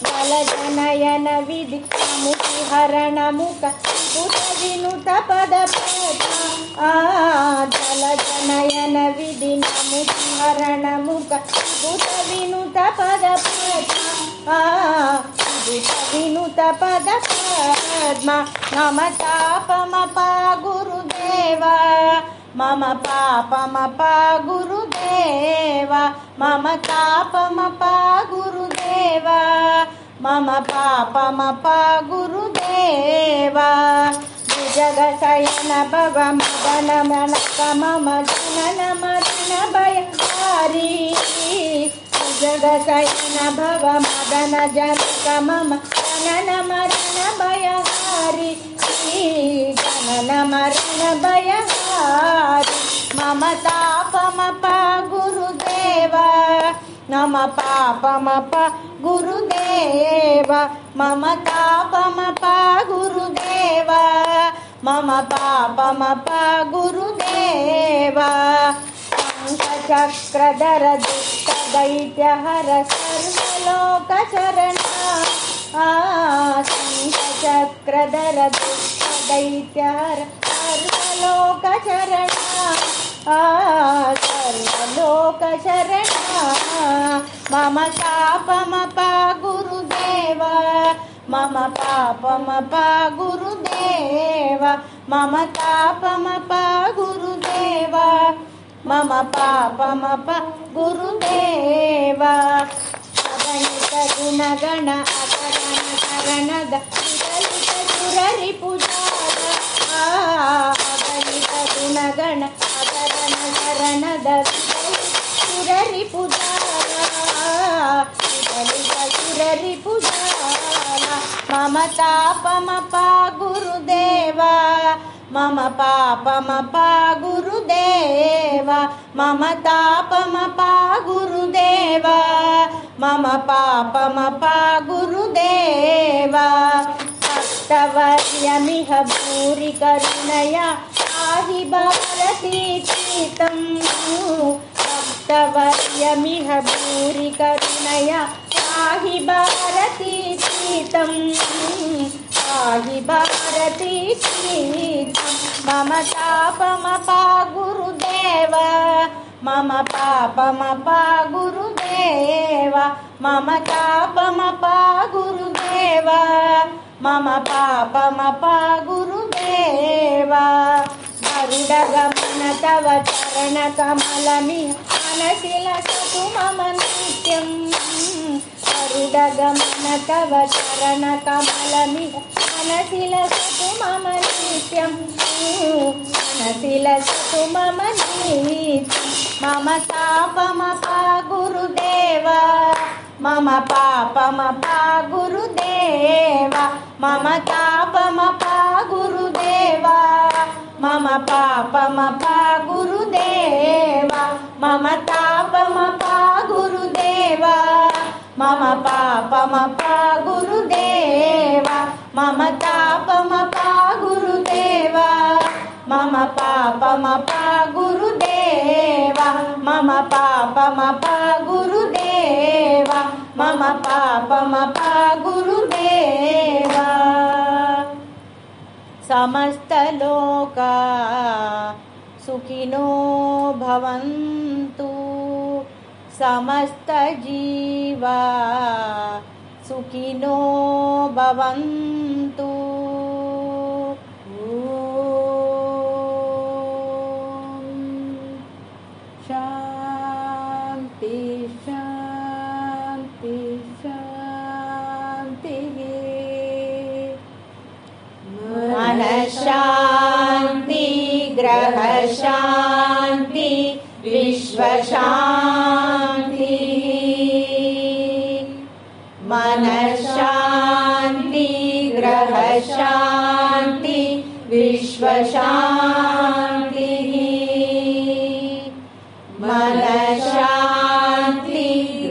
K: जलजनयन विधि मुखिहरण मुख बुध विनुत पद जलजनयन विधि मुखिहरण मुख बुध विनुत पद विनुत पद पद्मा। मम तापमपा गुरुदेवा मम पापमपा गुरुदेवा मम तापमपा गुरुदेवा मम पापमपा गुरुदेवा। अजगशयन भव मदन मनक मम जनन मदन भयहारी अजगशयन भव मदन जनक मम जनन मरण भयहारी जनन मरण भयहारी मम तापमप गुरुदेव नम पापमप गुरुदेव मम तापमप गुरुदेव मम पापमप गुरुदेव शङ्खचक्रधर दुष्टदैत्यहर सर्वलोकचरण शङ्खचक्रधर दुष्टदैत्यहर सर्वलोकचरण सर्वलोकचरण मम पापमप गुरुदेव मम पापमप गुरुदेव मम तापमप गुरुदेव मम पापमप गुरुदेव अगणित गुणगण अकरण करणद विगलित सुररिपुजाद अगणित गुणगण अकरण करणद सुररिपुजाद विगलित सुररिपुजाद मम तापमप गुरुदेव मम पापमप गुरुदेव मम तापमप गुरुदेव मम पापमप गुरुदेव भक्तवर्यमिह भूरि करुणया पाहि भारतीतीतं भक्तवर्यमिह भूरि करुणया पाहि भारतीतीतं पाहि भारतीतीतं मम तापमप गुरुदेव मम पापमप गुरुदेव मम तापमप गुरुदेव मम पापमप गुरुदेव गरुडगमन तव चरणकमलमिह मनसि लसतु मम नित्यं गरुडगमन तव चरणकमलमिह मनसि लसतु मम नित्यं मनसि लसतु मम नित्यं मम तापमप गुरुदेव मम पापमप गुरुदेव मम तापमप गुरुदेव मम पापमप गुरुदेव मम तापमप गुरुदेव मम पापमप गुरुदेव मम तापमप गुरुदेव मम पापमप गुरुदेव मम पापमप गुरुदेव मम पापमप गुरुदेव समस्तलोका सुखिनो भवन्तु समस्तजीवा सुखिनो भवन्तु शान्ति शान्ति शान्तिः मनश्शान्ति ग्रहशान्ति विश्वशान्ति मनश्शान्ति ग्रहशान्ति विश्वशान्तिः मनश्शान्ति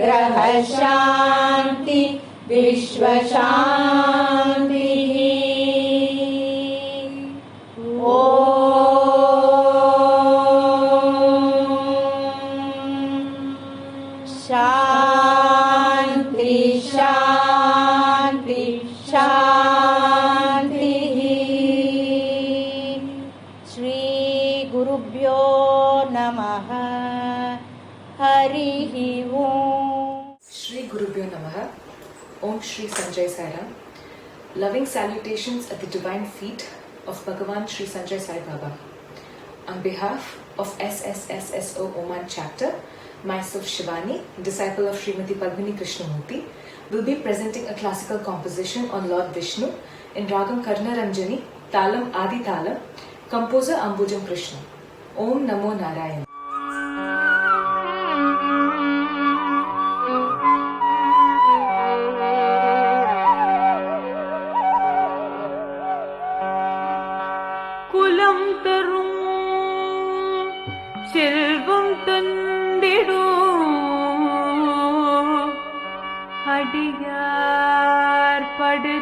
K: ग्रहशान्ति विश्वशान्तिः शान्ति शान्ति शान्तिः श्री गुरुभ्यो नमः हरिः ओम्
L: Shri Gurubhyo Namaha. Om Shri Sanjay Sai Ram. Loving salutations at the divine feet of Bhagavan Shri Sanjay Sai Baba. On behalf of SSSSO Oman chapter, myself Shivani, disciple of Srimati Padmini Krishnamurti, will be presenting a classical composition on Lord Vishnu in Ragam Karna Ranjani Talam Adi Talam, composer Ambujam Krishna. Om Namo Narayana.
M: குலம் தரும் செல்வம் தந்திடும் அடியார் படு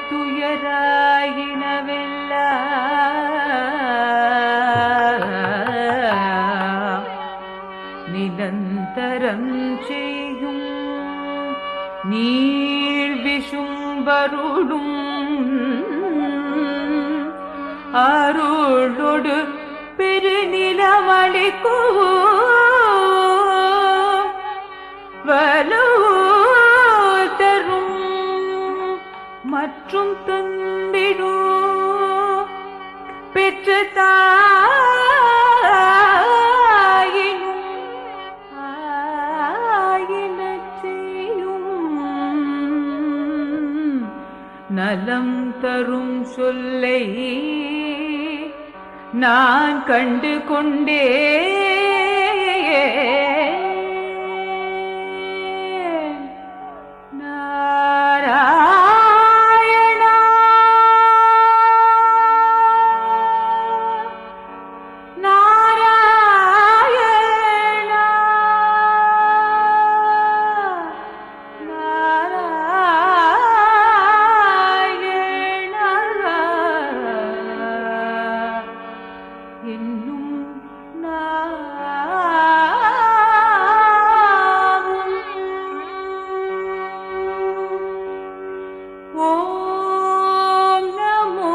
M: துயராயினவெல்லாம் நிரந்தரம் செய்யும் நீள் விஷும்பருடும் அருளொடு பெருநிலமளிக்கு வலோதரும் மற்றும் தந்திடோ பெற்ற தாயினும் ஆயினச் செய்யும் நலம் தரும் சொல்லை நான் கண்டு கொண்டே நாராயணா நாராயணா என்னும் நாவும் ஓம் நமோ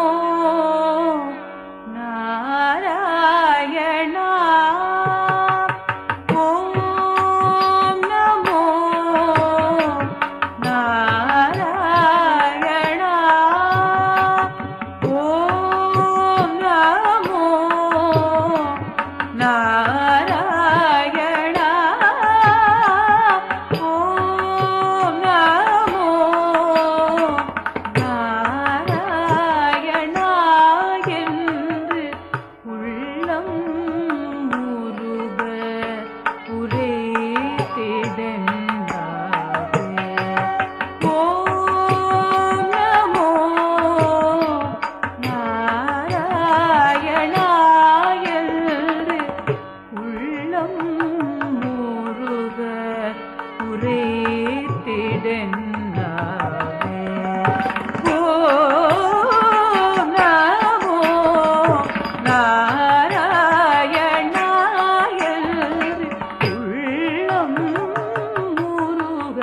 M: நாராயணா ஓம் நமோ நாராயணா ஓம் நமோ நாராயணா ஓம் நமோ நாராயணா என்று உள்ளம் உருக உரைத்திடனாவே ஓம் நமோ நாராயணா என்று உள்ளம் முருக உரைத்திடனாவே ஓம் நமோ நாராயணா என்று உள்ளம் முருக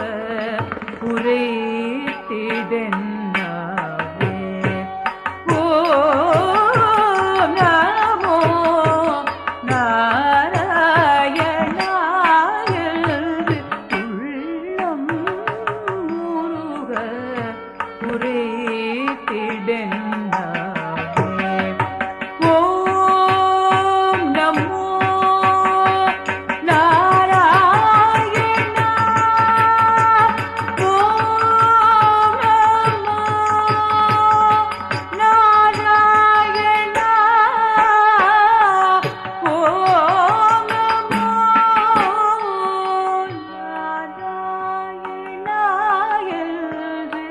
M: உரைத்திடனாவே ஓம் நமோ நாராயணா என்று உள்ளம் முருக உரைத்திடனாவே ஓம் நமோ நாராயணா ஓம் நமோ நாராயணா ஓம் நமோ நாராயணா என்று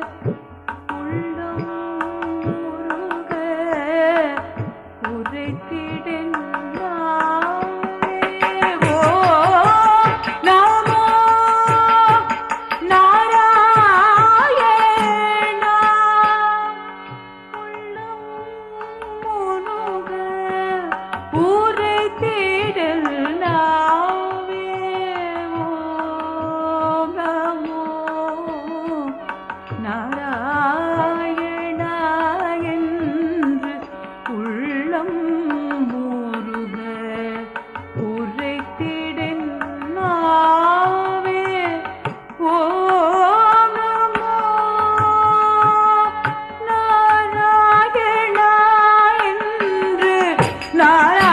M: உள்ளம் முருக உரைத்திடனாவே ஓம் நமோ நாராயணா உள்ளம் முருக உரைத்திடனாவே ஓம் நமோ நாராயணா என்று உள்ளம் முருக உரைத்திடனாவே ஓம் நமோ நாராயணா என்று நாராயணா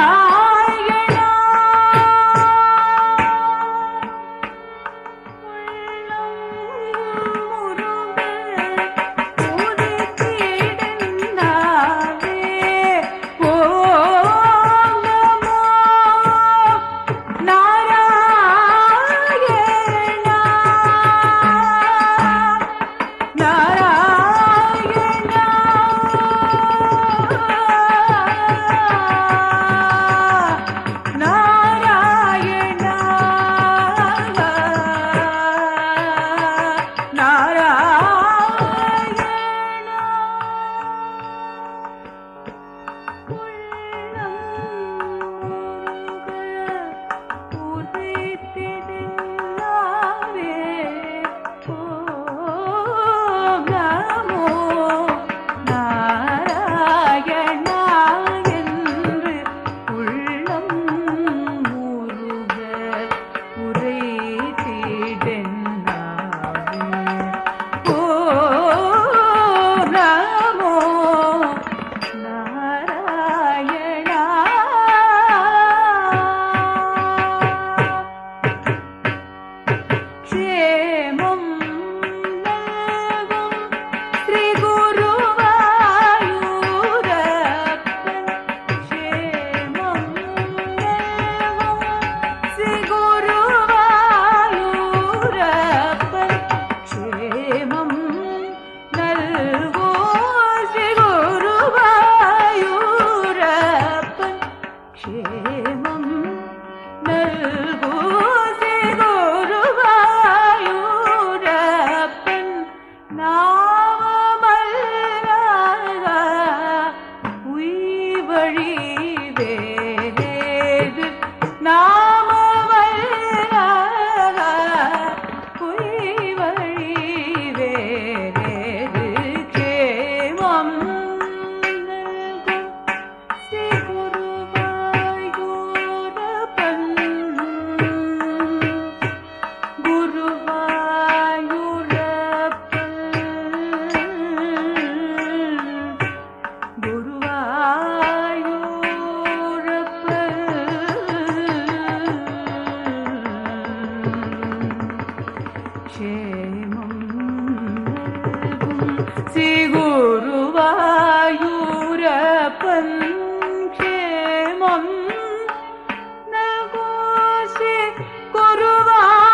M: வழி வேறேது நாமவல்லாத பொய் வழி வேறேது கேவம் ஸ்ரீ குருவாயூரப்பன் குருவாயூரப்பன் க்ஷேமம் நல்கோ ஸ்ரீ குருவாயூரப்பன்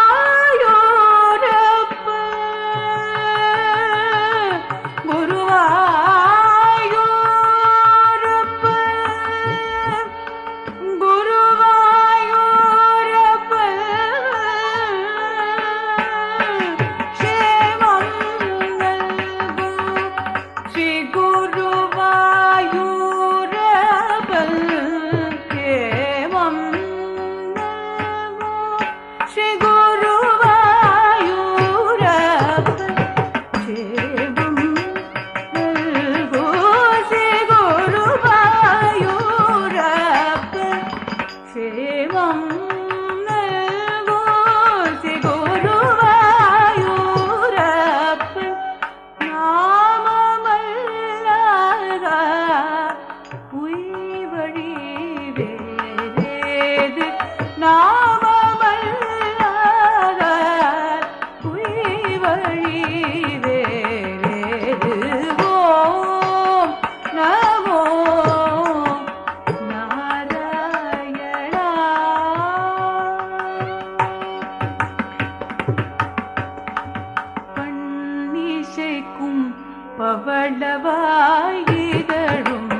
M: பவளவாயிதழும்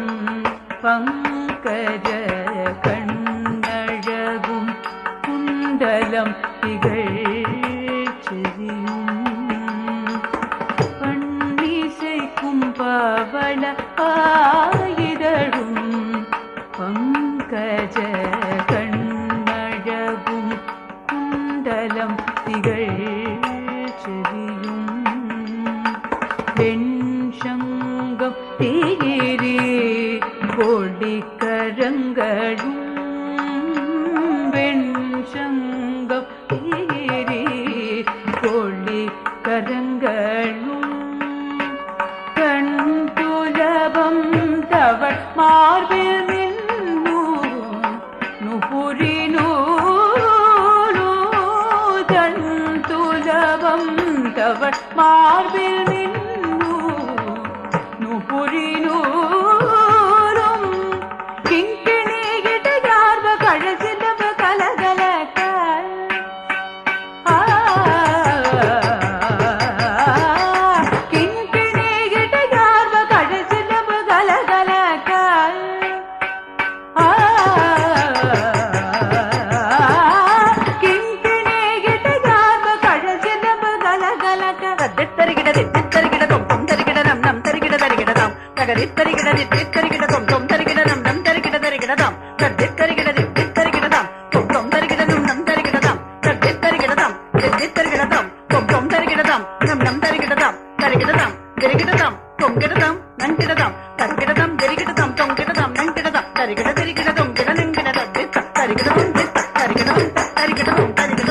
M: பங்கஜ கண்ணழகும் குண்டலம் திகழ்ச்சியும் பன்னிசைக்கும் பவளவாயிதழும் பங்கஜ கண்ணழகும் குண்டலம் திகழ்ச்சியும் வெண்சங்கம் தீரி கொடிக்கரங்களும் வெண்சங்கம் தீரி கொடிக்கரங்களும் கண் துலபம் தவள் மார்பில் நின்னும் நுபுரி நூலு தன் துலபம் தவள் மார்பில் புரினூரும் கிங்கிணி கிட்டயார்வ கழசிலவ கலகலக்க கிங்கிணி கிட்டயார்வ கழசிலவ கலகலக்க கிங்கிணி கிட்டயார்வ கழசிலவ கலகலக்க தரிகிட தரிகிட தொம் தொம் தரிகிட நம் நம் தரிகிட தரிகிட தாம் தரிகிட தரிகிட தொம் தொம் தரிகிட நம் நம் தரிகிட தரிகிட தாம் தரிகிட தரிகிட தாம் தொம் தொம் தரிகிட நம் நம் தரிகிட தாம் தரிகிட தாம் தொம் தொம் தரிகிட தாம் நம் நம் தரிகிட தாம் தரிகிட தாம் தொங்கிட தாம் நங்கிட தாம் தரிகிட தாம் தரிகிட தாம் தொங்கிட தாம் நங்கிட தாம் தரிகிட தரிகிட தொங்கிட நங்கிட தரிகிட தரிகிட தரிகிட தரிகிட தரிகிட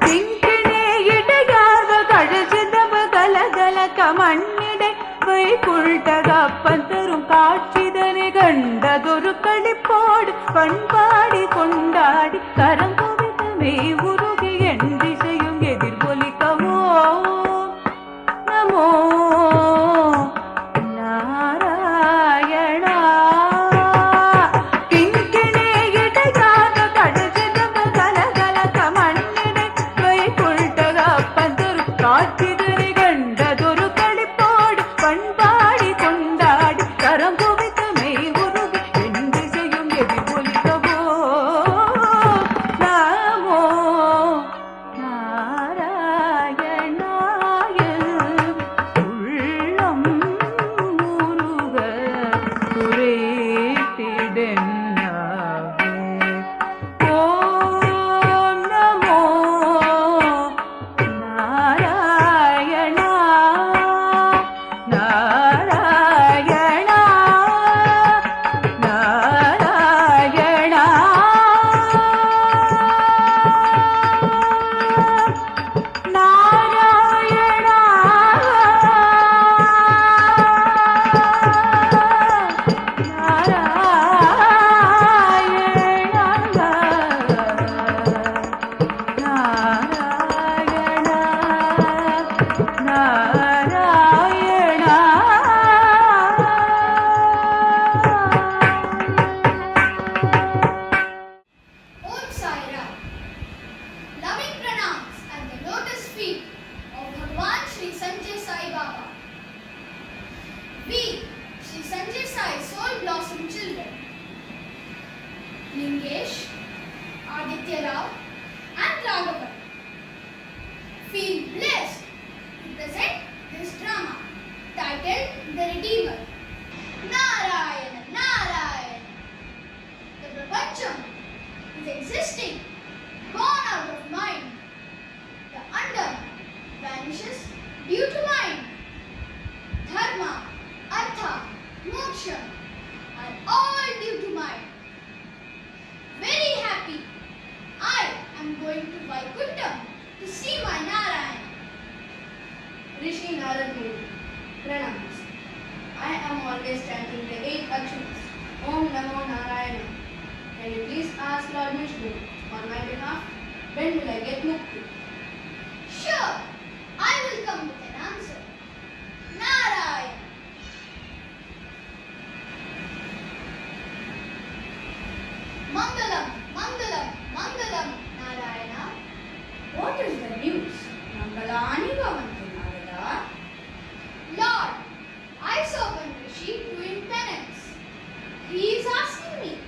M: கிங்கிணி இடையார்வ கழசிதவ கலகல கமண்ணிடை வைகுண்டகப்பன் தரும் காட்சிதனை கண்டதொரு களிப்போடு பண்பாடி கொண்டாடி கரங்குவிதமே உருகி என் திசையும் எதிர்பொலிக்கவோ நமோ நாராயணா கிங்கிணி இடையார்வ கழசிதவ கலகல கமண்ணிடை வைகுண்டகப்பன் தரும் காட்சிதனை கண்டதொரு களிப்போடு பண்பாடி கொண்டாடி கரம் குவித்து மெய் உருகி என் திசையும் எதிர்பொலிக்கவோ நமோ
I: Rao and Raghavan feel blessed to present this drama titled The Redeemer. Narayana, Narayana. The Prapancham is existing, gone out of mind. The under vanishes due to mind. Dharma, Artha, Moksha are all due to mind. Very happy, I am going to Vaikuntham to see my Narayana.
N: Rishi Narad Guru, pranams. I am always chanting the 8 aksharas. Om Namo Narayana. Can you please ask Lord Vishnu on my behalf? When will I get mukti?
I: Sure, I will come with an answer. Narayana. Mangalam, Mangalam, Mangalam, Narayana.
N: What is the news? Mangalani Bhavantu Narada.
I: Lord, I saw one Rishi doing penance. He is asking me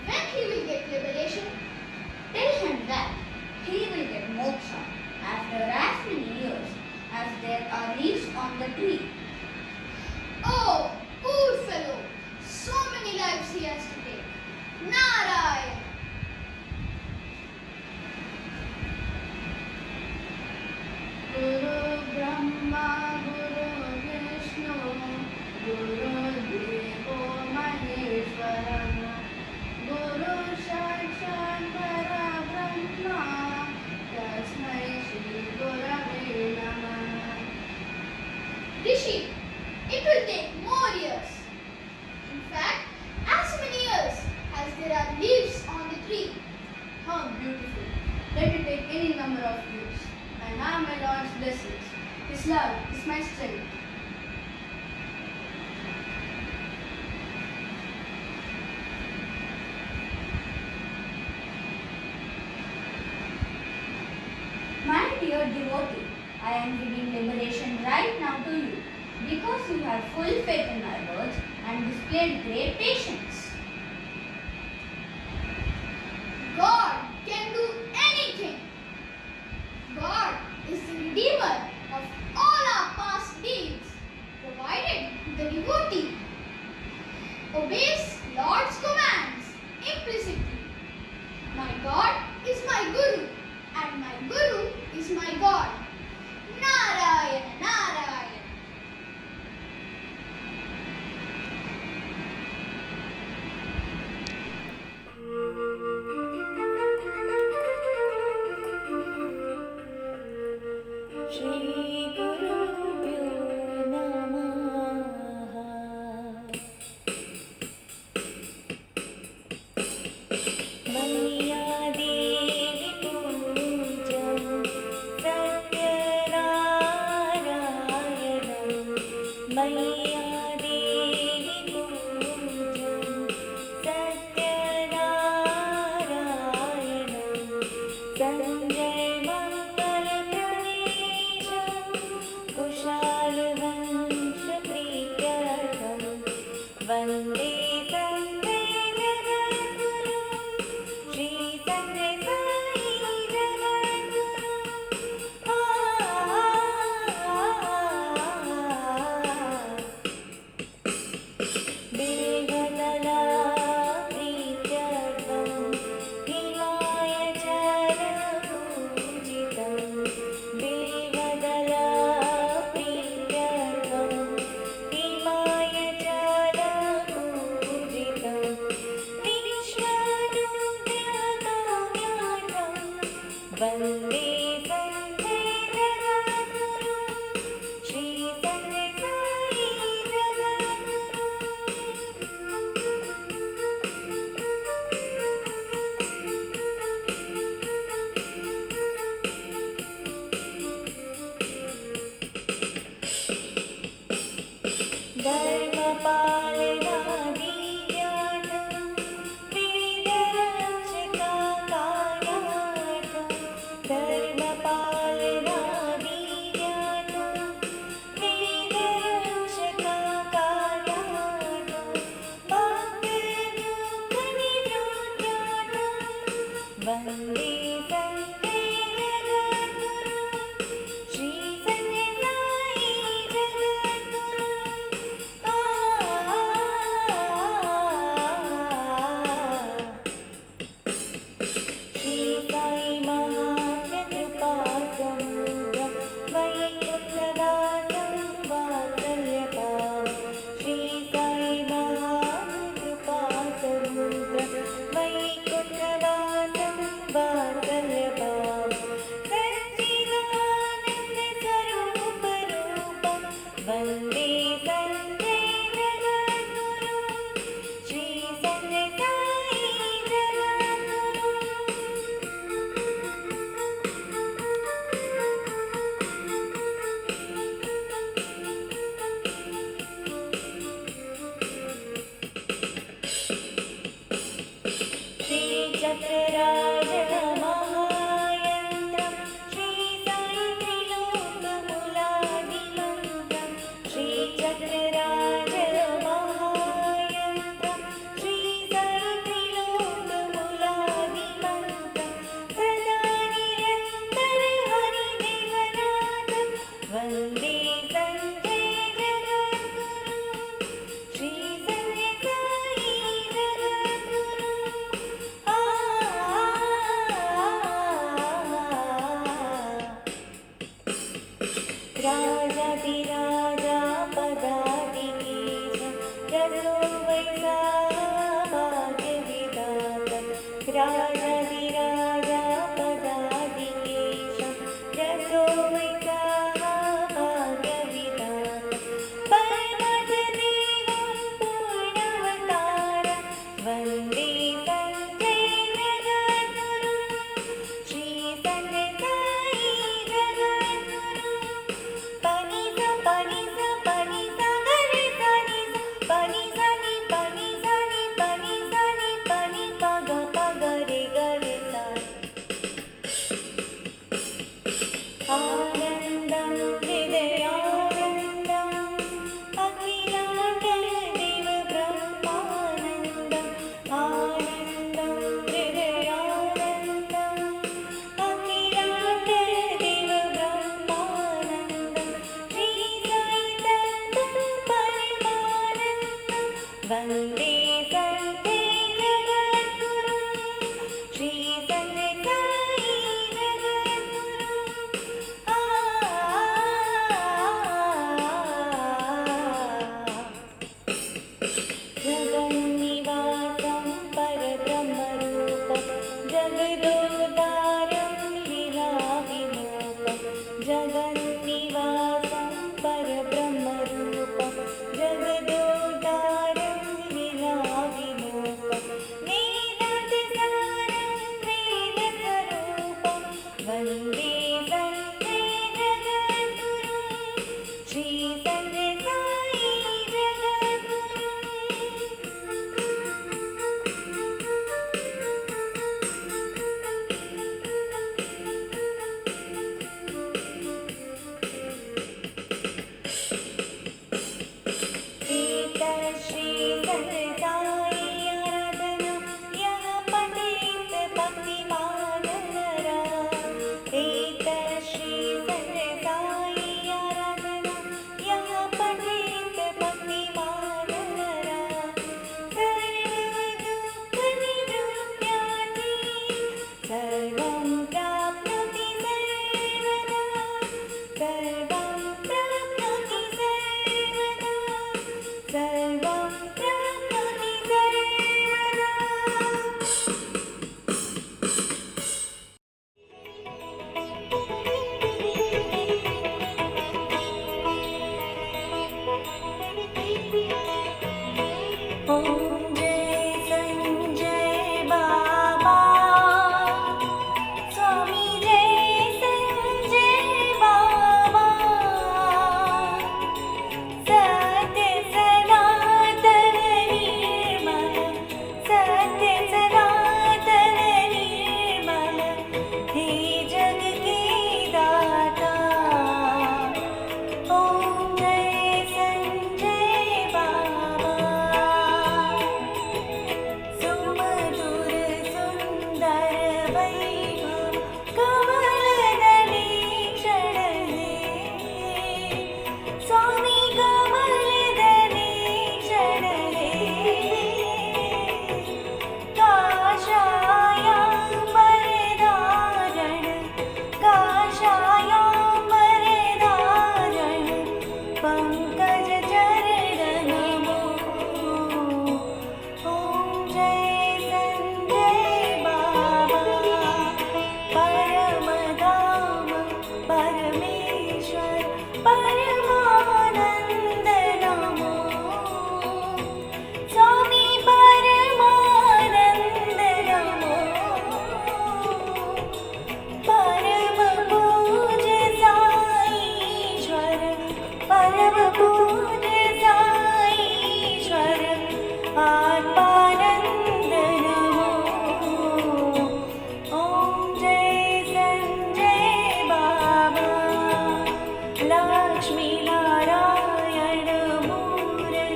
I: when he will get liberation.
N: Tell him that he will get moksha after as many years as there are leaves on the tree.
I: Oh, poor fellow. So many lives he has to take. Narayana.
N: Guru Brahma, Guru Vishnu, Guru Devo Maheshwara, Guru Sakshat Parabrahma, Tasmai Shri Gurave Namah.
I: Rishi, it will take more years. In fact, as many years as there are leaves on the tree.
N: How beautiful. Let it take any number of years. I have my Lord's blessings. His love is my strength.
O: My dear devotee, I am giving liberation right now to you because you have full faith in my words and displayed great patience.
I: God can do anything. God is the redeemer of all our past deeds, provided the devotee obeys Lord's commands implicitly. My God is my Guru, and my Guru is my God. Narayana, Narayana.
P: Vande राजाधिराजा पदाधिकेश रसो वैसा भाग्यविधाता राजाधिराजा पदाधिकेश रसो वैसा भाग्यविधाता परमदेवं पूर्णवतारं वन्दे आनन्दं हृदयानन्दम् अखिलाण्डदेव ब्रह्मानन्दम् आनन्दं हृदयानन्दम् अखिलाण्डदेव ब्रह्मानन्दं श्रीसायितत्त्वं परमानन्दं वन्दे सन्ते जगद्गुरुं श्रीसन्ते जगन्निवासं परब्रह्मरूपं जगदोद्धारं लीलाविलोकं जगन्निवासं परब्रह्मरूपं जगदोद्धारं लीलाविलोकं वेदान्तसारं वेदस्वरूपं वन्दे सन्ते जगद्गुरुं श्रीसन्ते साई सर्वं प्राप्नोति सर्वदा सर्वं प्राप्नोति सर्वदा ॐ जय संजय बाबा स्वामी जय संजय बाबा सत्य सनातन निर्मल सत्य सनातन निर्मल हे जग के दाता ॐ जय संजय बाबा सुमधुर सुन्दर वैभव कमलदले क्षणदे स्वामी कमलदले क्षणदे काशायाम्बरधारण पङ्कजचरण नमो ॐ जय संजय बाबा परमधाम परमेश्वर परमानन्द नमो स्वामी परमानन्द नमो परम पूज साईश्वर परम पूज साईश्वर आत्मानन्द नमो ॐ जय संजय बाबा लक्ष्मी नारायण मूर्ति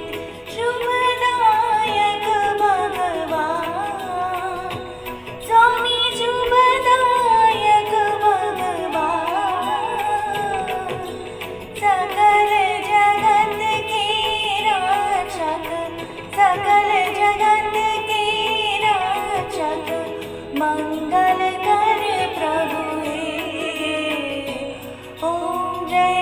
P: शुभदायक भगवान स्वामी शुभदायक भगवान सकल जगत के रक्षक सकल जगत के रक्षक मंगल कर प्रभु हे ॐ जय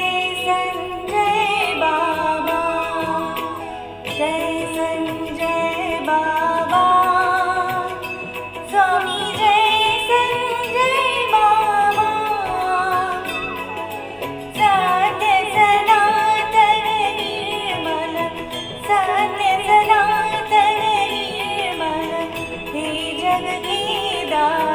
P: साई